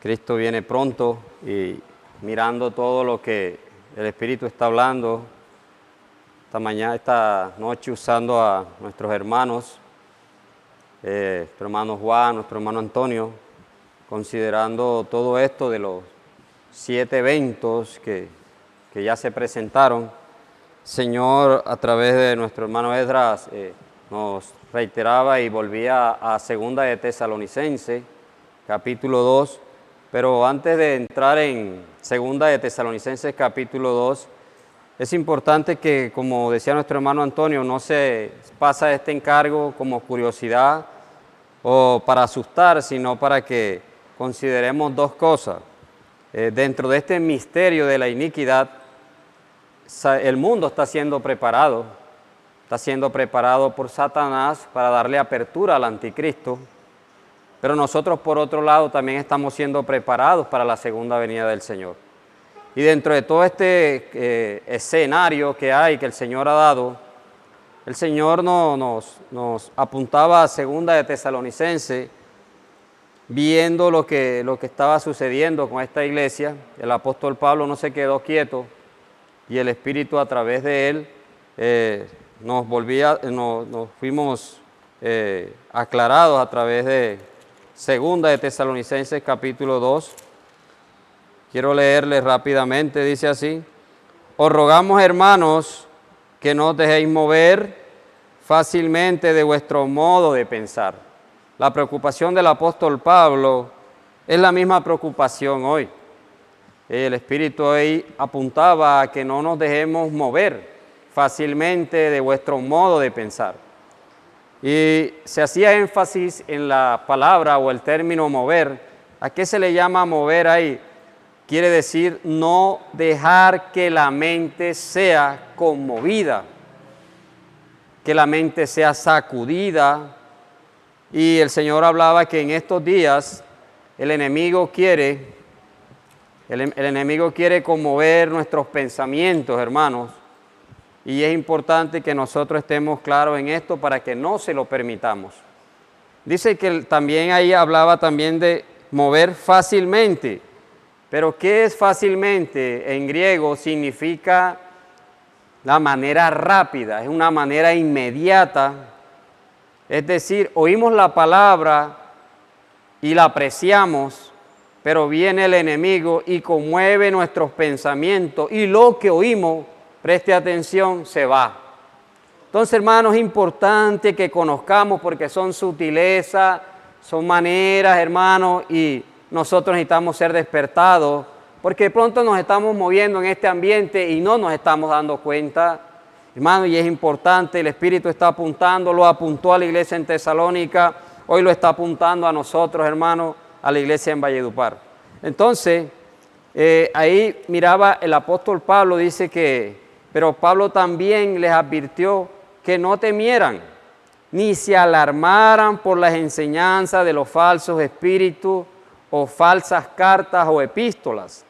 Cristo viene pronto y mirando todo lo que el Espíritu está hablando, esta noche usando a nuestros hermanos, nuestro hermano Juan, nuestro hermano Antonio, considerando todo esto de los 7 eventos que ya se presentaron. Señor, a través de nuestro hermano Esdras, nos reiteraba y volvía a Segunda de Tesalonicenses, capítulo 2, pero antes de entrar en Segunda de Tesalonicenses, capítulo 2, es importante que, como decía nuestro hermano Antonio, no se pasa este encargo como curiosidad o para asustar, sino para que consideremos dos cosas. Dentro de este misterio de la iniquidad, el mundo está siendo preparado por Satanás para darle apertura al anticristo, pero nosotros por otro lado también estamos siendo preparados para la segunda venida del Señor. Y dentro de todo este escenario que hay, que el Señor ha dado, el Señor nos apuntaba a Segunda de Tesalonicenses, viendo lo que estaba sucediendo con esta iglesia. El apóstol Pablo no se quedó quieto y el Espíritu a través de él nos fuimos aclarados a través de Segunda de Tesalonicenses capítulo 2. Quiero leerles rápidamente, dice así: os rogamos, hermanos, que no os dejéis mover fácilmente de vuestro modo de pensar. La preocupación del apóstol Pablo es la misma preocupación hoy. El Espíritu ahí apuntaba a que no nos dejemos mover fácilmente de vuestro modo de pensar. Y se hacía énfasis en la palabra o el término mover. ¿A qué se le llama mover ahí? Quiere decir no dejar que la mente sea conmovida, que la mente sea sacudida. Y el Señor hablaba que en estos días el enemigo quiere conmover nuestros pensamientos, hermanos. Y es importante que nosotros estemos claros en esto para que no se lo permitamos. Dice que también ahí hablaba también de mover fácilmente. Pero ¿qué es fácilmente? En griego significa la manera rápida, es una manera inmediata. Es decir, oímos la palabra y la apreciamos, pero viene el enemigo y conmueve nuestros pensamientos y lo que oímos, preste atención, se va. Entonces, hermanos, es importante que conozcamos porque son sutilezas, son maneras, hermanos, y nosotros necesitamos ser despertados porque de pronto nos estamos moviendo en este ambiente y no nos estamos dando cuenta. Hermano, y es importante, el Espíritu está apuntando, lo apuntó a la iglesia en Tesalónica, hoy lo está apuntando a nosotros, hermanos, a la iglesia en Valledupar. Entonces, ahí miraba el apóstol Pablo, dice pero Pablo también les advirtió que no temieran, ni se alarmaran por las enseñanzas de los falsos espíritus o falsas cartas o epístolas,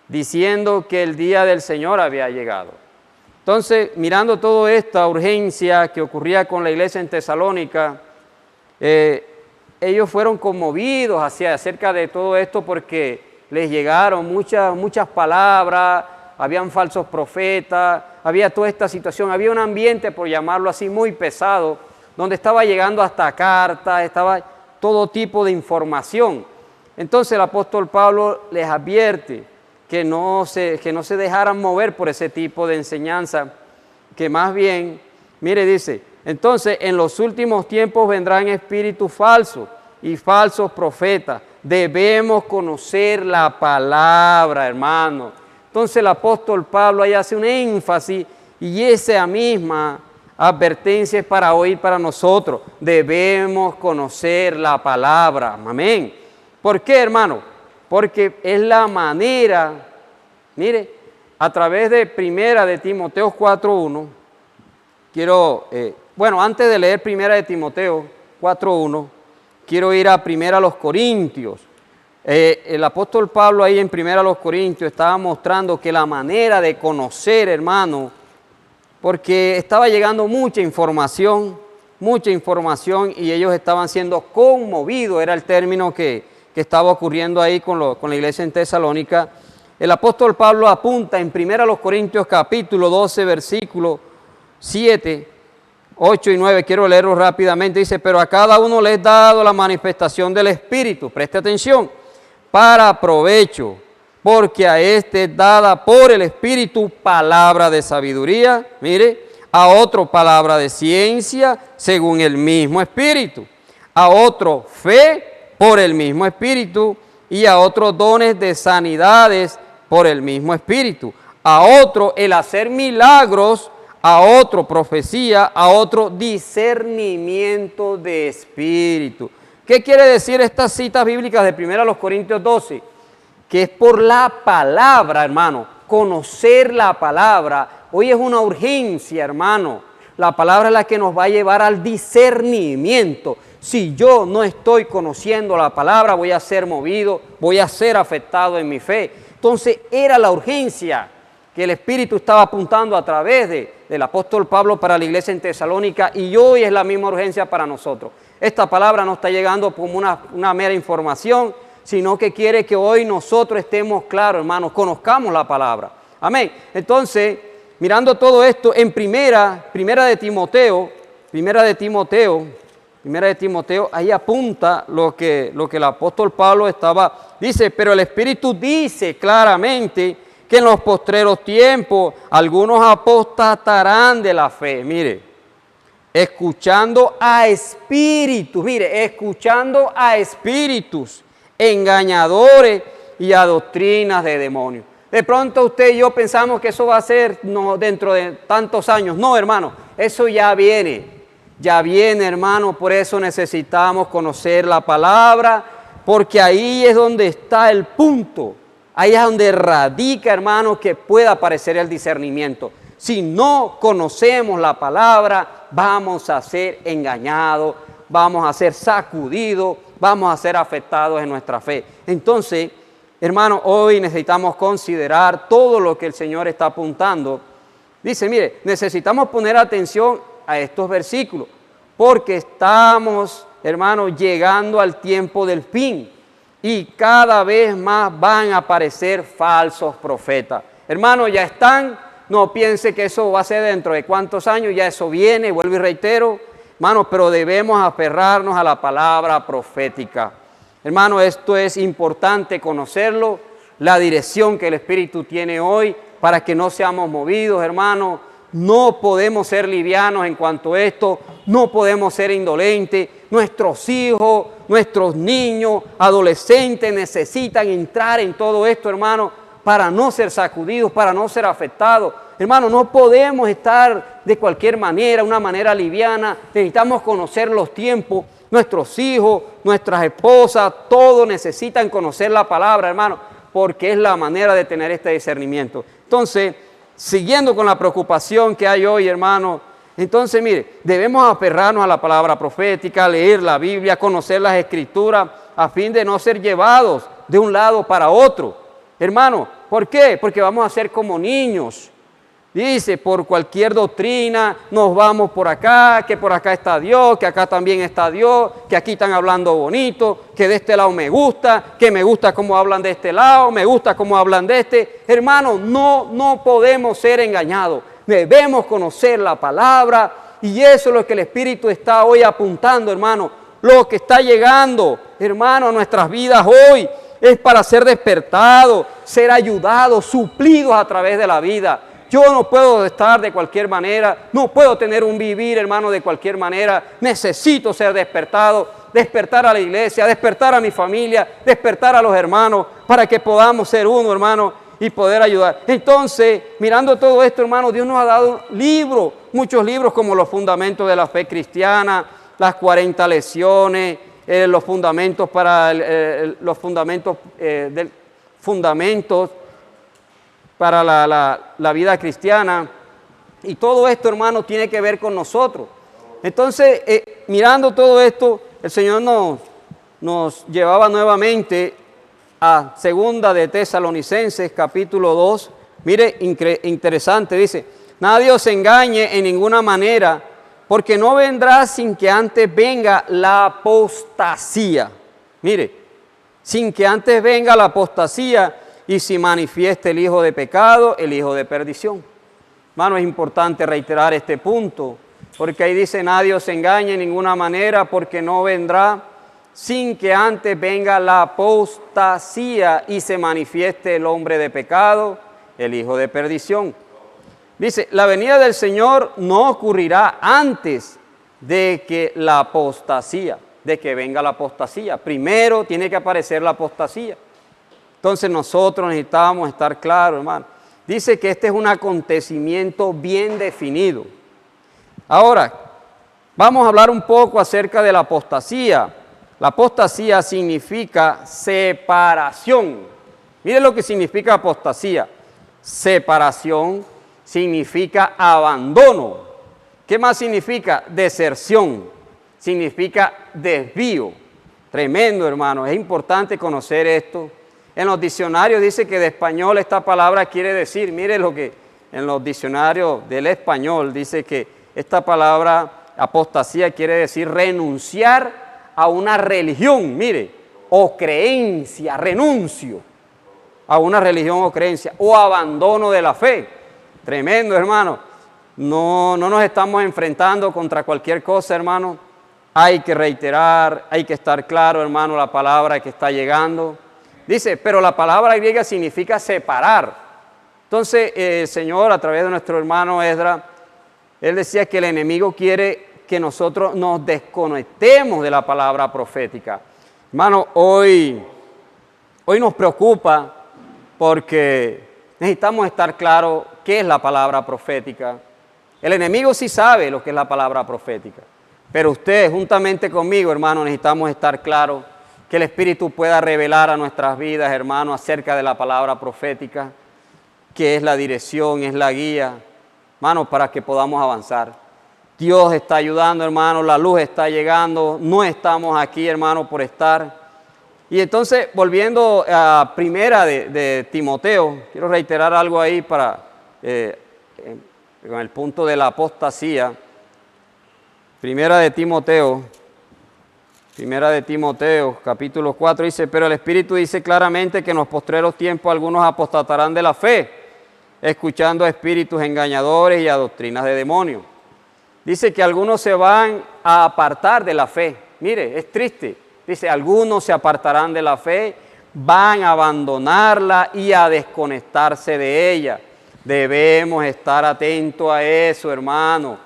diciendo que el día del Señor había llegado. Entonces, mirando toda esta urgencia que ocurría con la iglesia en Tesalónica, ellos fueron conmovidos acerca de todo esto porque les llegaron muchas palabras, habían falsos profetas, había toda esta situación, había un ambiente, por llamarlo así, muy pesado, donde estaba llegando hasta cartas, estaba todo tipo de información. Entonces el apóstol Pablo les advierte que no se dejaran mover por ese tipo de enseñanza, que más bien, mire, dice, entonces en los últimos tiempos vendrán espíritus falsos y falsos profetas. Debemos conocer la palabra, hermano. Entonces el apóstol Pablo ahí hace un énfasis y esa misma advertencia es para hoy, para nosotros. Debemos conocer la palabra. Amén. ¿Por qué, hermano? Porque es la manera, mire, a través de Primera de Timoteo 4.1, antes de leer Primera de Timoteo 4.1, quiero ir a Primera a los Corintios. El apóstol Pablo ahí en Primera a los Corintios estaba mostrando que la manera de conocer, hermano, porque estaba llegando mucha información y ellos estaban siendo conmovidos, era el término que estaba ocurriendo ahí con la iglesia en Tesalónica. El apóstol Pablo apunta en 1 Corintios capítulo 12, versículos 7, 8 y 9, quiero leerlo rápidamente, dice, pero a cada uno le es dado la manifestación del Espíritu, preste atención, para provecho, porque a este es dada por el Espíritu palabra de sabiduría, mire, a otro palabra de ciencia según el mismo Espíritu, a otro fe por el mismo Espíritu, y a otros dones de sanidades por el mismo Espíritu, a otro el hacer milagros, a otro profecía, a otro discernimiento de espíritu. ¿Qué quiere decir estas citas bíblicas de 1 Corintios 12? Que es por la palabra, hermano, conocer la palabra. Hoy es una urgencia, hermano. La palabra es la que nos va a llevar al discernimiento. Si yo no estoy conociendo la palabra, voy a ser movido, voy a ser afectado en mi fe. Entonces era la urgencia que el Espíritu estaba apuntando a través del apóstol Pablo para la iglesia en Tesalónica, y hoy es la misma urgencia para nosotros. Esta palabra no está llegando como una mera información, sino que quiere que hoy nosotros estemos claros, hermanos, conozcamos la palabra. Amén. Entonces, mirando todo esto, en primera de Timoteo, ahí apunta lo que el apóstol Pablo dice, pero el Espíritu dice claramente que en los postreros tiempos algunos apostatarán de la fe. Mire, escuchando a espíritus engañadores y a doctrinas de demonios. De pronto usted y yo pensamos que eso va a ser dentro de tantos años. No, hermano, eso ya viene, hermano. Por eso necesitamos conocer la palabra, porque ahí es donde está el punto. Ahí es donde radica, hermano, que pueda aparecer el discernimiento. Si no conocemos la palabra, vamos a ser engañados, vamos a ser sacudidos, vamos a ser afectados en nuestra fe. Entonces, hermano, hoy necesitamos considerar todo lo que el Señor está apuntando. Dice, mire, necesitamos poner atención a estos versículos, porque estamos, hermano, llegando al tiempo del fin. Y cada vez más van a aparecer falsos profetas. Hermano, ya están, no piense que eso va a ser dentro de cuántos años, ya eso viene, vuelvo y reitero, hermano, pero debemos aferrarnos a la palabra profética. Hermano, esto es importante conocerlo, la dirección que el Espíritu tiene hoy para que no seamos movidos, hermano. No podemos ser livianos en cuanto a esto, no podemos ser indolentes. Nuestros hijos, nuestros niños, adolescentes necesitan entrar en todo esto, hermano, para no ser sacudidos, para no ser afectados. Hermano, no podemos estar de cualquier manera, una manera liviana. Necesitamos conocer los tiempos. Nuestros hijos, nuestras esposas, todos necesitan conocer la palabra, hermano, porque es la manera de tener este discernimiento. Entonces, siguiendo con la preocupación que hay hoy, hermano, entonces, mire, debemos aferrarnos a la palabra profética, leer la Biblia, conocer las Escrituras, a fin de no ser llevados de un lado para otro. Hermano, ¿por qué? Porque vamos a ser como niños. Dice, por cualquier doctrina nos vamos por acá, que por acá está Dios, que acá también está Dios, que aquí están hablando bonito, que de este lado me gusta, que me gusta cómo hablan de este lado, me gusta cómo hablan de este. Hermano, no podemos ser engañados. Debemos conocer la palabra, y eso es lo que el Espíritu está hoy apuntando, hermano. Lo que está llegando, hermano, a nuestras vidas hoy es para ser despertados, ser ayudados, suplidos a través de la vida. Yo no puedo estar de cualquier manera, no puedo tener un vivir, hermano, de cualquier manera. Necesito ser despertado, despertar a la iglesia, despertar a mi familia, despertar a los hermanos, para que podamos ser uno, hermano, y poder ayudar. Entonces, mirando todo esto, hermano, Dios nos ha dado libros, muchos libros, como los fundamentos de la fe cristiana, las 40 lecciones, los fundamentos para fundamentos para la vida cristiana. Y todo esto, hermano, tiene que ver con nosotros. Entonces, mirando todo esto, el Señor nos llevaba nuevamente a segunda de Tesalonicenses, capítulo 2. Mire, interesante, dice, nadie os engañe en ninguna manera, porque no vendrá sin que antes venga la apostasía. Mire, sin que antes venga la apostasía y si manifieste el hijo de pecado, el hijo de perdición. Hermano, es importante reiterar este punto, porque ahí dice, nadie os engañe en ninguna manera, porque no vendrá sin que antes venga la apostasía y se manifieste el hombre de pecado, el hijo de perdición. Dice, la venida del Señor no ocurrirá antes de que la apostasía, de que venga la apostasía. Primero tiene que aparecer la apostasía. Entonces nosotros necesitamos estar claros, hermano. Dice que este es un acontecimiento bien definido. Ahora, vamos a hablar un poco acerca de la apostasía. La apostasía significa separación. Miren lo que significa apostasía. Separación significa abandono. ¿Qué más significa? Deserción. Significa desvío. Tremendo, hermano. Es importante conocer esto. En los diccionarios dice que de español esta palabra quiere decir, mire lo que en los diccionarios del español dice que esta palabra apostasía quiere decir renunciar a una religión, mire, o creencia, renuncio a una religión o creencia, o abandono de la fe. Tremendo, hermano. No nos estamos enfrentando contra cualquier cosa, hermano. Hay que reiterar, hay que estar claro, hermano, la palabra que está llegando. Dice, pero la palabra griega significa separar. Entonces, el Señor, a través de nuestro hermano Esdras, él decía que el enemigo quiere que nosotros nos desconectemos de la palabra profética. Hermano, hoy nos preocupa porque necesitamos estar claros qué es la palabra profética. El enemigo sí sabe lo que es la palabra profética, pero usted, juntamente conmigo, hermano, necesitamos estar claros que el Espíritu pueda revelar a nuestras vidas, hermano, acerca de la palabra profética, que es la dirección, es la guía, hermano, para que podamos avanzar. Dios está ayudando, hermano, la luz está llegando, no estamos aquí, hermano, por estar. Y entonces, volviendo a primera de Timoteo, quiero reiterar algo ahí para, con el punto de la apostasía. Primera de Timoteo, capítulo 4, dice, pero el Espíritu dice claramente que en los postreros tiempos algunos apostatarán de la fe, escuchando a espíritus engañadores y a doctrinas de demonios. Dice que algunos se van a apartar de la fe. Mire, es triste. Dice, algunos se apartarán de la fe, van a abandonarla y a desconectarse de ella. Debemos estar atentos a eso, hermano.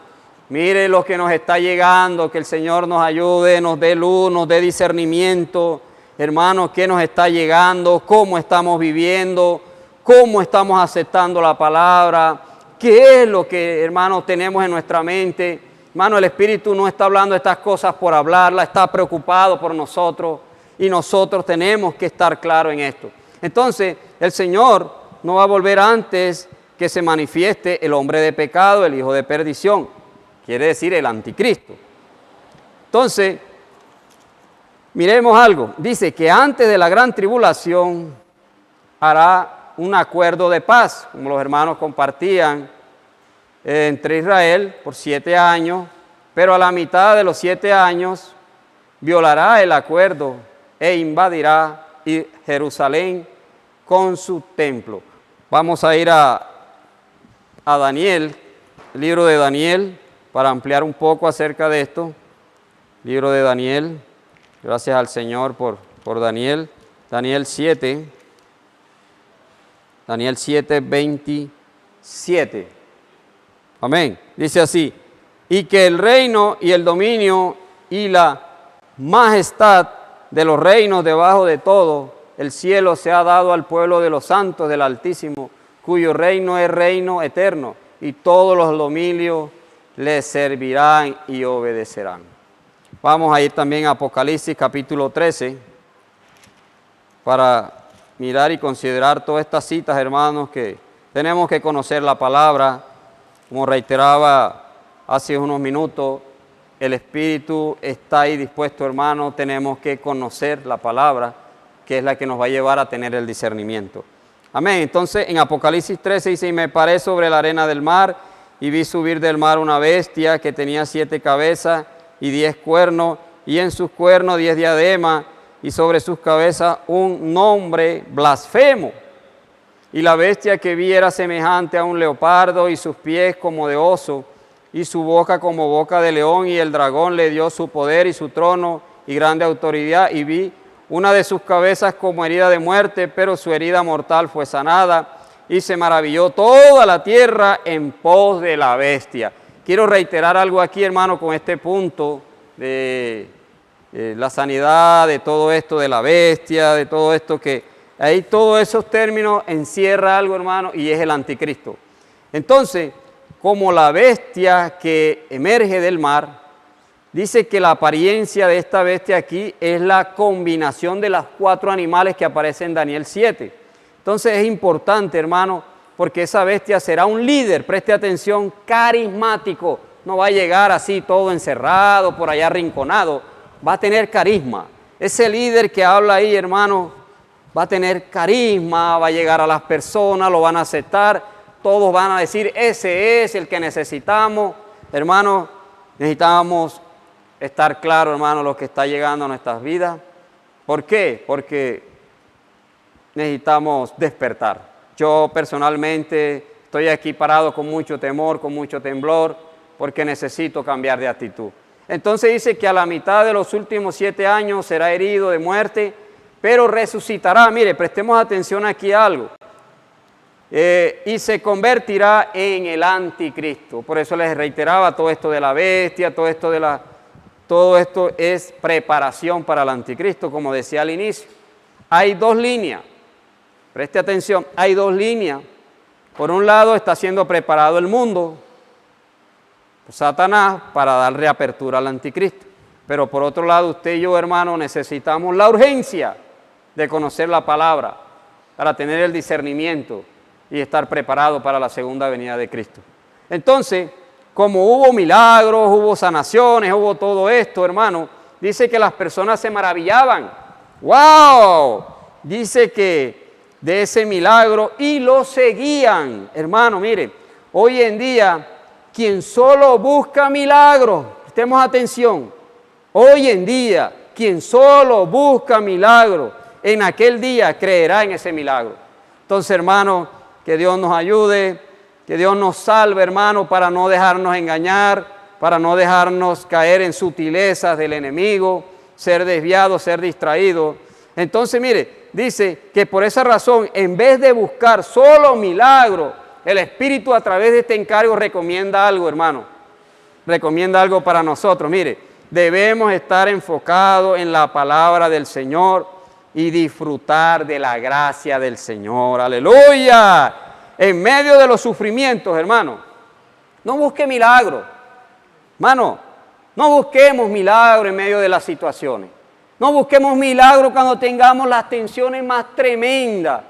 Mire lo que nos está llegando, que el Señor nos ayude, nos dé luz, nos dé discernimiento. Hermano, ¿qué nos está llegando? ¿Cómo estamos viviendo? ¿Cómo estamos aceptando la palabra? ¿Qué es lo que, hermano, tenemos en nuestra mente? Hermano, el Espíritu no está hablando de estas cosas por hablarla, está preocupado por nosotros y nosotros tenemos que estar claros en esto. Entonces, el Señor no va a volver antes que se manifieste el hombre de pecado, el hijo de perdición, quiere decir el anticristo. Entonces, miremos algo, dice que antes de la gran tribulación hará un acuerdo de paz, como los hermanos compartían, entre Israel por 7 años, pero a la mitad de los 7 años violará el acuerdo e invadirá Jerusalén con su templo. Vamos a ir a Daniel, el libro de Daniel, para ampliar un poco acerca de esto. Libro de Daniel, gracias al Señor por Daniel. Daniel 7, 27. Amén. Dice así, y que el reino y el dominio y la majestad de los reinos debajo de todo el cielo se ha dado al pueblo de los santos del Altísimo, cuyo reino es reino eterno, y todos los dominios le servirán y obedecerán. Vamos a ir también a Apocalipsis capítulo 13 para mirar y considerar todas estas citas, hermanos, que tenemos que conocer la palabra. Como reiteraba hace unos minutos, el Espíritu está ahí dispuesto, hermano. Tenemos que conocer la palabra, que es la que nos va a llevar a tener el discernimiento. Amén. Entonces, en Apocalipsis 13 dice, y me paré sobre la arena del mar, y vi subir del mar una bestia que tenía 7 cabezas y 10 cuernos, y en sus cuernos 10 diademas, y sobre sus cabezas un nombre blasfemo. Y la bestia que vi era semejante a un leopardo, y sus pies como de oso, y su boca como boca de león, y el dragón le dio su poder y su trono y grande autoridad, y vi una de sus cabezas como herida de muerte, pero su herida mortal fue sanada, y se maravilló toda la tierra en pos de la bestia. Quiero reiterar algo aquí, hermano, con este punto de la sanidad, de todo esto de la bestia, de todo esto que ahí todos esos términos encierra algo, hermano, y es el anticristo. Entonces, como la bestia que emerge del mar, dice que la apariencia de esta bestia aquí es la combinación de los 4 animales que aparecen en Daniel 7. Entonces es importante, hermano, porque esa bestia será un líder, preste atención, carismático. No va a llegar así todo encerrado, por allá arrinconado, va a tener carisma. Ese líder que habla ahí, hermano, va a tener carisma, va a llegar a las personas, lo van a aceptar, todos van a decir, ese es el que necesitamos. Hermano, necesitamos estar claros, hermano, lo que está llegando a nuestras vidas. ¿Por qué? Porque necesitamos despertar. Yo personalmente estoy aquí parado con mucho temor, con mucho temblor, porque necesito cambiar de actitud. Entonces dice que a la mitad de los últimos 7 años será herido de muerte, pero resucitará. Mire, prestemos atención aquí a algo. Y se convertirá en el anticristo. Por eso les reiteraba todo esto de la bestia, todo esto es preparación para el anticristo, como decía al inicio. Hay 2 líneas. Preste atención, hay 2 líneas. Por un lado está siendo preparado el mundo, Satanás, para dar reapertura al anticristo. Pero por otro lado, usted y yo, hermano, necesitamos la urgencia de conocer la palabra para tener el discernimiento y estar preparado para la segunda venida de Cristo. Entonces, como hubo milagros, hubo sanaciones, hubo todo esto, hermano, dice que las personas se maravillaban. ¡Wow! Dice que de ese milagro y lo seguían. Hermano, mire, hoy en día, quien solo busca milagros, prestemos atención, hoy en día, quien solo busca milagros, en aquel día creerá en ese milagro. Entonces, hermano, que Dios nos ayude, que Dios nos salve, hermano, para no dejarnos engañar, para no dejarnos caer en sutilezas del enemigo, ser desviados, ser distraídos. Entonces, mire, dice que por esa razón, en vez de buscar solo milagros, el Espíritu a través de este encargo recomienda algo, hermano. Recomienda algo para nosotros. Mire, debemos estar enfocados en la palabra del Señor y disfrutar de la gracia del Señor. ¡Aleluya! En medio de los sufrimientos, hermano, no busque milagros. Hermano, no busquemos milagros en medio de las situaciones. No busquemos milagros cuando tengamos las tensiones más tremendas.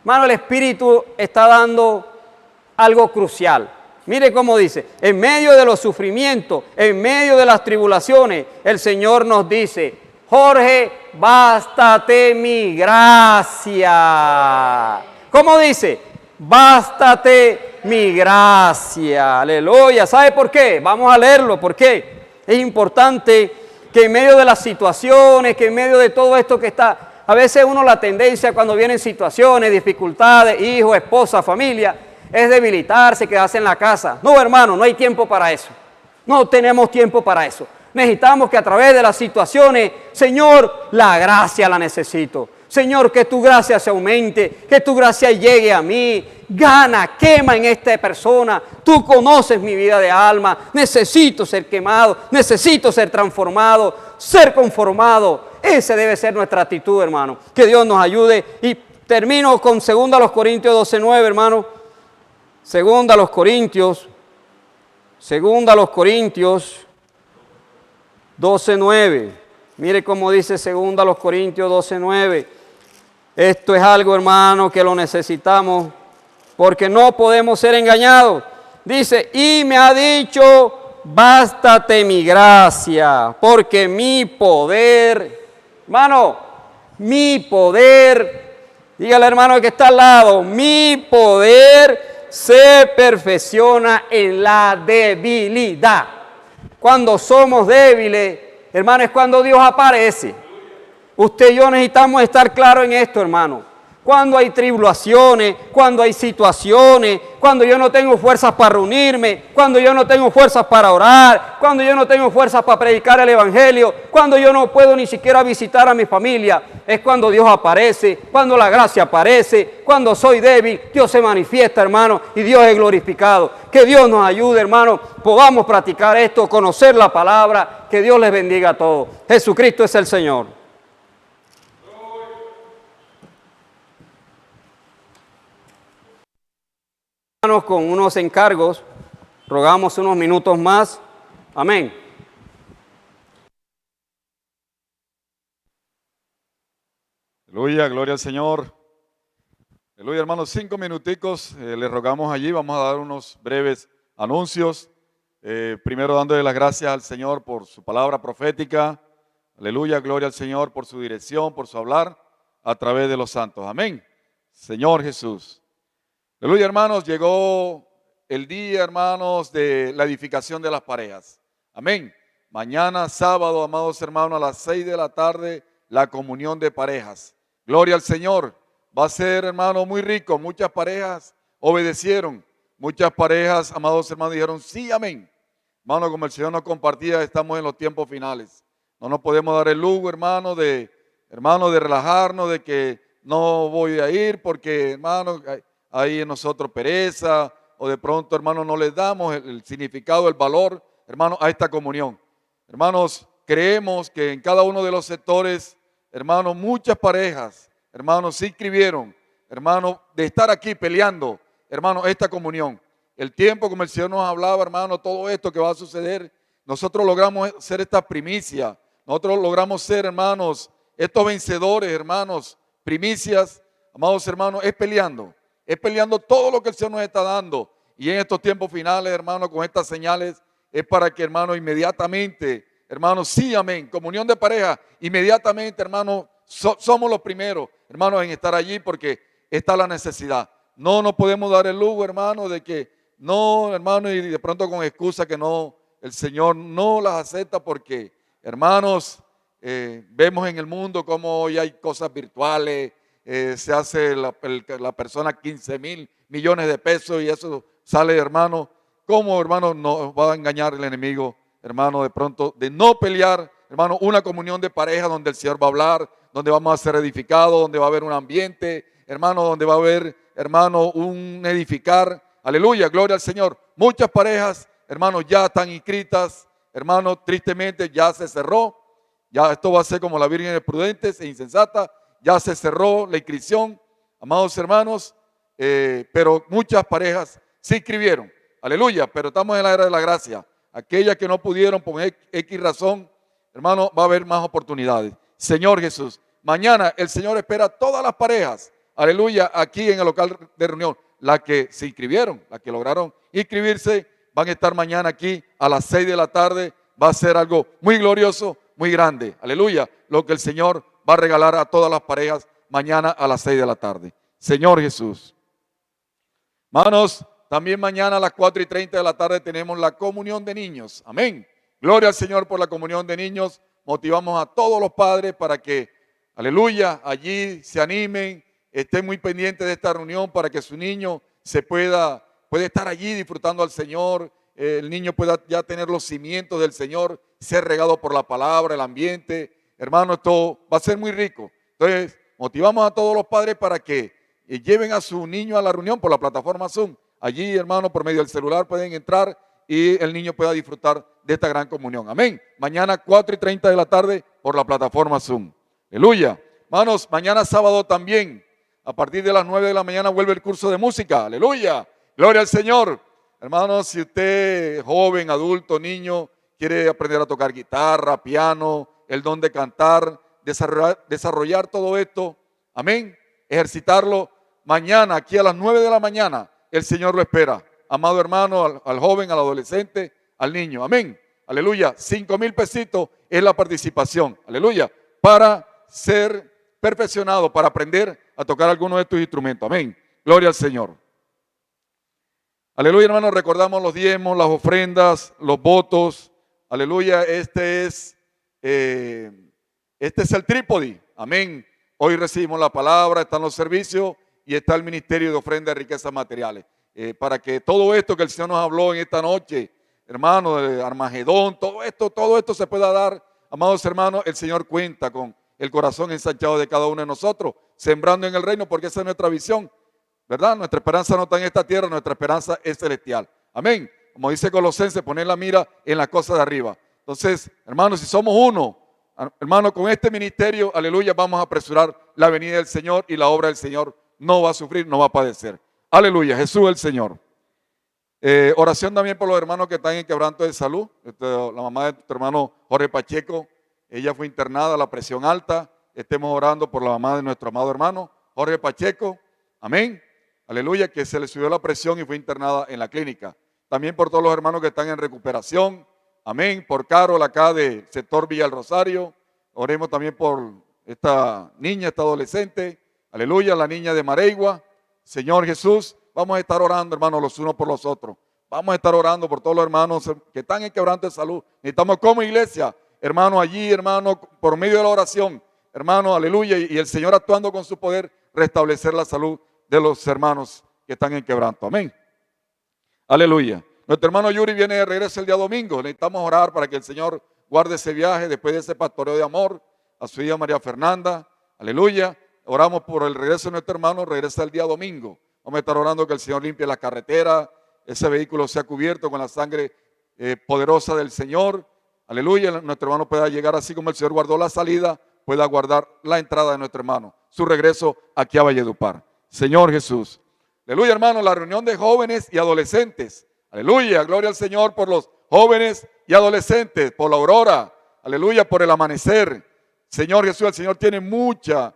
Hermano, el Espíritu está dando algo crucial. Mire cómo dice, en medio de los sufrimientos, en medio de las tribulaciones, el Señor nos dice, Jorge, bástate mi gracia. ¿Cómo dice? Bástate mi gracia. Aleluya. ¿Sabe por qué? Vamos a leerlo. ¿Por qué? Es importante que en medio de las situaciones, que en medio de todo esto que está, a veces uno la tendencia cuando vienen situaciones, dificultades, hijos, esposa, familia, es debilitarse, quedarse en la casa. No, hermano, no hay tiempo para eso. No tenemos tiempo para eso. Necesitamos que a través de las situaciones, Señor, la gracia la necesito. Señor, que tu gracia se aumente, que tu gracia llegue a mí. Gana, quema en esta persona. Tú conoces mi vida de alma. Necesito ser quemado, necesito ser transformado, ser conformado. Esa debe ser nuestra actitud, hermano. Que Dios nos ayude. Y termino con 2 Corintios 12:9, hermano. 2 Corintios 12:9. Mire cómo dice 2 Corintios 12:9. Esto es algo, hermano, que lo necesitamos porque no podemos ser engañados. Dice, y me ha dicho, bástate mi gracia, porque mi poder, hermano, mi poder, dígale, hermano, que está al lado, mi poder se perfecciona en la debilidad. Cuando somos débiles, hermano, es cuando Dios aparece. Usted y yo necesitamos estar claros en esto, hermano. Cuando hay tribulaciones, cuando hay situaciones, cuando yo no tengo fuerzas para reunirme, cuando yo no tengo fuerzas para orar, cuando yo no tengo fuerzas para predicar el Evangelio, cuando yo no puedo ni siquiera visitar a mi familia, es cuando Dios aparece, cuando la gracia aparece, cuando soy débil, Dios se manifiesta, hermano, y Dios es glorificado. Que Dios nos ayude, hermano, podamos practicar esto, conocer la palabra, que Dios les bendiga a todos. Jesucristo es el Señor. Con unos encargos, rogamos unos minutos más. Amén. Aleluya, gloria al Señor. Aleluya, hermanos, 5 minuticos, les rogamos allí, vamos a dar unos breves anuncios. Primero dándole las gracias al Señor por su palabra profética. Aleluya, gloria al Señor por su dirección, por su hablar. a través de los santos. Amén. Señor Jesús. Aleluya, hermanos, llegó el día, hermanos, de la edificación de las parejas. Amén. Mañana sábado, amados hermanos, a las 6 de la tarde, la comunión de parejas. Gloria al Señor. Va a ser, hermano, muy rico. Muchas parejas obedecieron. Muchas parejas, amados hermanos, dijeron sí, amén. Hermano, como el Señor nos compartía, estamos en los tiempos finales. No nos podemos dar el lujo, hermano, de relajarnos, de que no voy a ir porque, hermano, hay en nosotros pereza, o de pronto, hermano, no les damos el significado, el valor, hermano, a esta comunión. Hermanos, creemos que en cada uno de los sectores, hermanos, muchas parejas, hermanos, se inscribieron, hermanos, de estar aquí peleando, hermanos, esta comunión. El tiempo, como el Señor nos hablaba, hermano, todo esto que va a suceder, nosotros logramos ser esta primicia, nosotros logramos ser, hermanos, estos vencedores, hermanos, primicias, amados hermanos, es peleando todo lo que el Señor nos está dando. Y en estos tiempos finales, hermanos, con estas señales, es para que, hermanos, inmediatamente, hermanos, sí, amén, comunión de pareja, inmediatamente, hermanos, somos los primeros, hermanos, en estar allí porque está la necesidad. No nos podemos dar el lujo, hermanos, de que no, hermanos, y de pronto con excusa que no, el Señor no las acepta porque, hermanos, vemos en el mundo cómo hoy hay cosas virtuales, se hace la persona 15,000 millones de pesos y eso sale, hermano. ¿Cómo, hermano, nos va a engañar el enemigo, hermano, de pronto, de no pelear, hermano, una comunión de pareja donde el Señor va a hablar, donde vamos a ser edificados, donde va a haber un ambiente, hermano, donde va a haber, hermano, un edificar. Aleluya, gloria al Señor. Muchas parejas, hermanos, ya están inscritas, hermano, tristemente ya se cerró. Ya esto va a ser como la Virgen de Prudentes e Insensata. Ya se cerró la inscripción, amados hermanos, pero muchas parejas se inscribieron. Aleluya, pero estamos en la era de la gracia. Aquellas que no pudieron por X razón, hermano, va a haber más oportunidades. Señor Jesús, mañana el Señor espera a todas las parejas, aleluya, aquí en el local de reunión. Las que se inscribieron, las que lograron inscribirse, van a estar mañana aquí a las 6 de la tarde. Va a ser algo muy glorioso, muy grande. Aleluya, lo que el Señor va a regalar a todas las parejas mañana a las 6 de la tarde. Señor Jesús. Hermanos, también mañana a las 4:30 de la tarde tenemos la comunión de niños. Amén. Gloria al Señor por la comunión de niños. Motivamos a todos los padres para que, aleluya, allí se animen, estén muy pendientes de esta reunión para que su niño puede estar allí disfrutando al Señor. El niño pueda ya tener los cimientos del Señor, ser regado por la palabra, el ambiente. Hermano, esto va a ser muy rico. Entonces, motivamos a todos los padres para que lleven a su niño a la reunión por la plataforma Zoom. Allí, hermano, por medio del celular pueden entrar y el niño pueda disfrutar de esta gran comunión. Amén. Mañana 4:30 de la tarde por la plataforma Zoom. Aleluya. Hermanos, mañana sábado también, a partir de las 9 de la mañana vuelve el curso de música. Aleluya. Gloria al Señor. Hermanos, si usted, joven, adulto, niño, quiere aprender a tocar guitarra, piano, el don de cantar, desarrollar todo esto, amén, ejercitarlo, mañana aquí a las 9 de la mañana, el Señor lo espera. Amado hermano, al joven, al adolescente, al niño, amén, aleluya. 5,000 pesitos es la participación, aleluya, para ser perfeccionado, para aprender a tocar algunos de estos instrumentos, amén, gloria al Señor. Aleluya, hermanos, recordamos los diezmos, las ofrendas, los votos, aleluya, este es el trípode, amén. Hoy recibimos la palabra, están los servicios y está el ministerio de ofrenda de riquezas materiales. Para que todo esto que el Señor nos habló en esta noche, hermano, de Armagedón, todo esto se pueda dar, amados hermanos, el Señor cuenta con el corazón ensanchado de cada uno de nosotros, sembrando en el reino, porque esa es nuestra visión, ¿verdad? Nuestra esperanza no está en esta tierra, nuestra esperanza es celestial. Amén. Como dice Colosenses, poner la mira en las cosas de arriba. Entonces, hermanos, si somos uno, hermano, con este ministerio, aleluya, vamos a apresurar la venida del Señor y la obra del Señor no va a sufrir, no va a padecer. Aleluya, Jesús el Señor. Oración también por los hermanos que están en quebranto de salud. La mamá de tu hermano Jorge Pacheco, ella fue internada, la presión alta. Estemos orando por la mamá de nuestro amado hermano Jorge Pacheco. Amén. Aleluya, que se le subió la presión y fue internada en la clínica. También por todos los hermanos que están en recuperación. Amén. Por Carol acá del sector Villa del Rosario. Oremos también por esta niña, esta adolescente, aleluya, la niña de Mareigua. Señor Jesús, vamos a estar orando, hermanos, los unos por los otros. Vamos a estar orando por todos los hermanos que están en quebranto de salud. Necesitamos como iglesia, hermano, allí, hermano, por medio de la oración, hermano, aleluya, y el Señor actuando con su poder, restablecer la salud de los hermanos que están en quebranto. Amén. Aleluya. Nuestro hermano Yuri viene de regreso el día domingo. Necesitamos orar para que el Señor guarde ese viaje después de ese pastoreo de amor. A su hija María Fernanda. Aleluya. Oramos por el regreso de nuestro hermano. Regresa el día domingo. Vamos a estar orando que el Señor limpie la carretera. Ese vehículo sea cubierto con la sangre poderosa del Señor. Aleluya. Nuestro hermano pueda llegar así como el Señor guardó la salida, pueda guardar la entrada de nuestro hermano. Su regreso aquí a Valledupar. Señor Jesús. Aleluya, hermano. La reunión de jóvenes y adolescentes. Aleluya, gloria al Señor por los jóvenes y adolescentes, por la aurora, aleluya, por el amanecer. Señor Jesús, el Señor tiene mucha,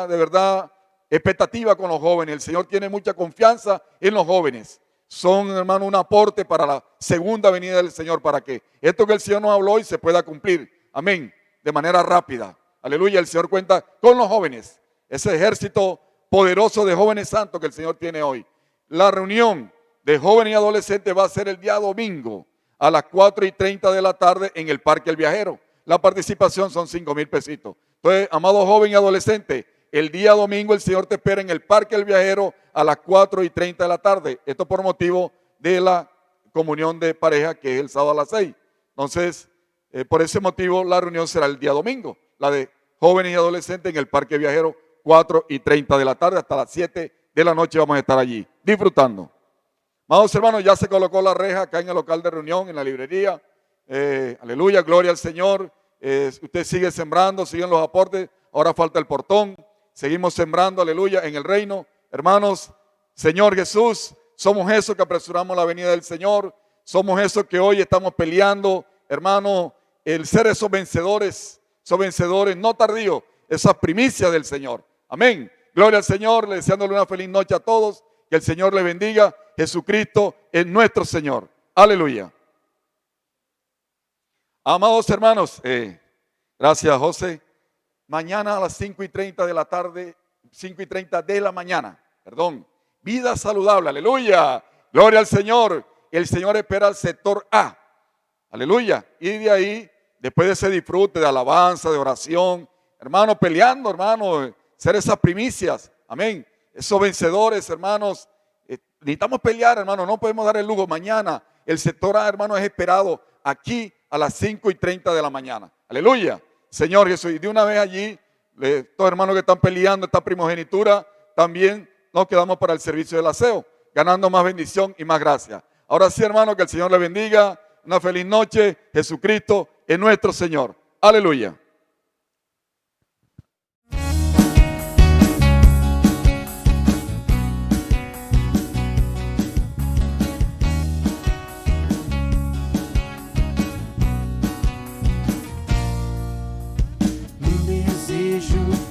de verdad, expectativa con los jóvenes. El Señor tiene mucha confianza en los jóvenes. Son, hermano, un aporte para la segunda venida del Señor, para que esto que el Señor nos habló hoy se pueda cumplir. Amén, de manera rápida. Aleluya, el Señor cuenta con los jóvenes, ese ejército poderoso de jóvenes santos que el Señor tiene hoy. La reunión de jóvenes y adolescentes va a ser el día domingo a las 4:30 de la tarde en el Parque El Viajero. La participación son 5,000 pesitos. Entonces, amado joven y adolescente, el día domingo el Señor te espera en el Parque El Viajero a las 4:30 de la tarde. Esto por motivo de la comunión de pareja, que es el sábado a las 6. Entonces, por ese motivo la reunión será el día domingo, la de jóvenes y adolescentes en el Parque El Viajero, 4:30 de la tarde hasta las 7 de la noche vamos a estar allí disfrutando. Amados hermanos, ya se colocó la reja acá en el local de reunión, en la librería. Aleluya, gloria al Señor. Usted sigue sembrando, siguen los aportes. Ahora falta el portón. Seguimos sembrando, aleluya, en el reino. Hermanos, Señor Jesús, somos esos que apresuramos la venida del Señor. Somos esos que hoy estamos peleando, hermano, el ser esos vencedores no tardíos, esas primicias del Señor. Amén. Gloria al Señor, le deseándole una feliz noche a todos. Que el Señor les bendiga. Jesucristo es nuestro Señor. Aleluya. Amados hermanos, gracias José. Mañana a las 5:30 de la tarde, 5:30 de la mañana, vida saludable, aleluya. Gloria al Señor. El Señor espera al sector A. Aleluya. Y de ahí, después de ese disfrute de alabanza, de oración, hermano, peleando, hermano, ser esas primicias. Amén. Esos vencedores, hermanos. Necesitamos pelear, hermano, no podemos dar el lujo. Mañana el sector A, hermano, es esperado aquí a las 5:30 de la mañana. Aleluya. Señor Jesús, y de una vez allí, estos hermanos que están peleando esta primogenitura, también nos quedamos para el servicio del aseo, ganando más bendición y más gracia. Ahora sí, hermano, que el Señor le bendiga. Una feliz noche. Jesucristo es nuestro Señor. Aleluya.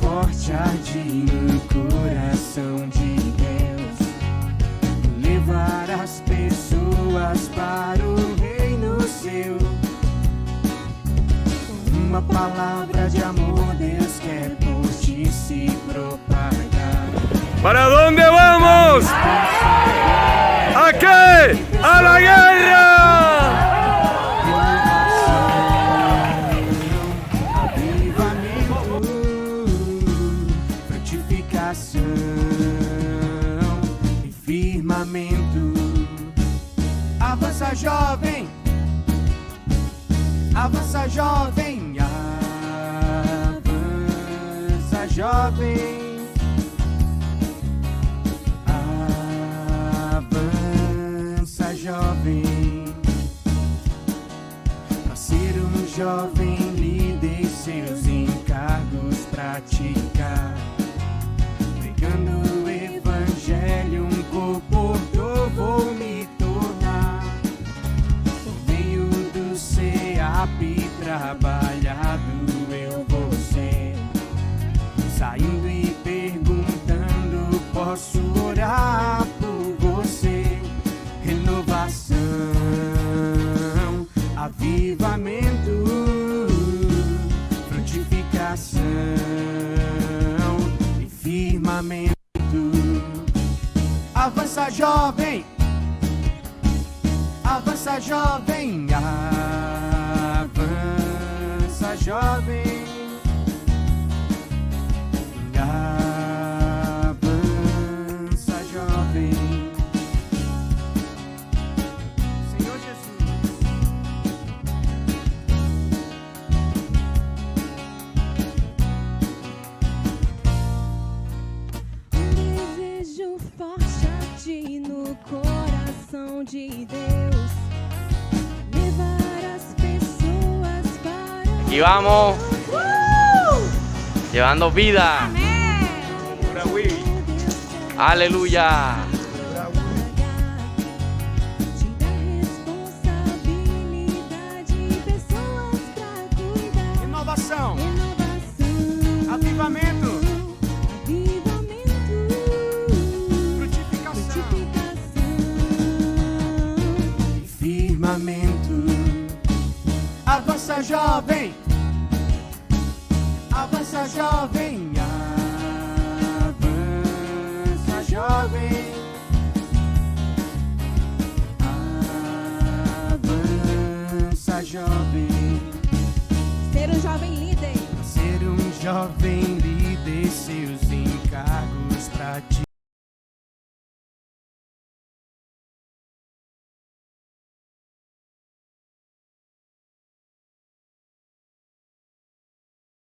Forte arde no coração de Deus, levar as pessoas para o reino seu. Uma palavra de amor, Deus quer por ti se propagar. ¿Para dónde vamos? ¿A qué? ¡A la guerra! E firmamento. Avança jovem, avança jovem, avança jovem, avança jovem, pra ser jovem líder, seus encargos praticar. Pregando o evangelho, comportor vou me tornar. Por meio do CEAP trabalhado eu vou ser. Saindo e perguntando, posso orar por você? Renovação, avivamento, frutificação. Avança jovem, avança jovem, avança jovem, avança jovem. Senhor Jesus. Desejo forte a ti no coração de Deus. Levar as pessoas para. Y vamos llevando vida. Aleluya. Te dá responsabilidade, pessoas pra cuidar. Inovação, Inovação, avivamento, avivamento, frutificação, frutificação. firmamento. Avança jovem, avança jovem, avança jovem, avança jovem. Ser um jovem líder. Ser um jovem líder, seus encargos pra ti.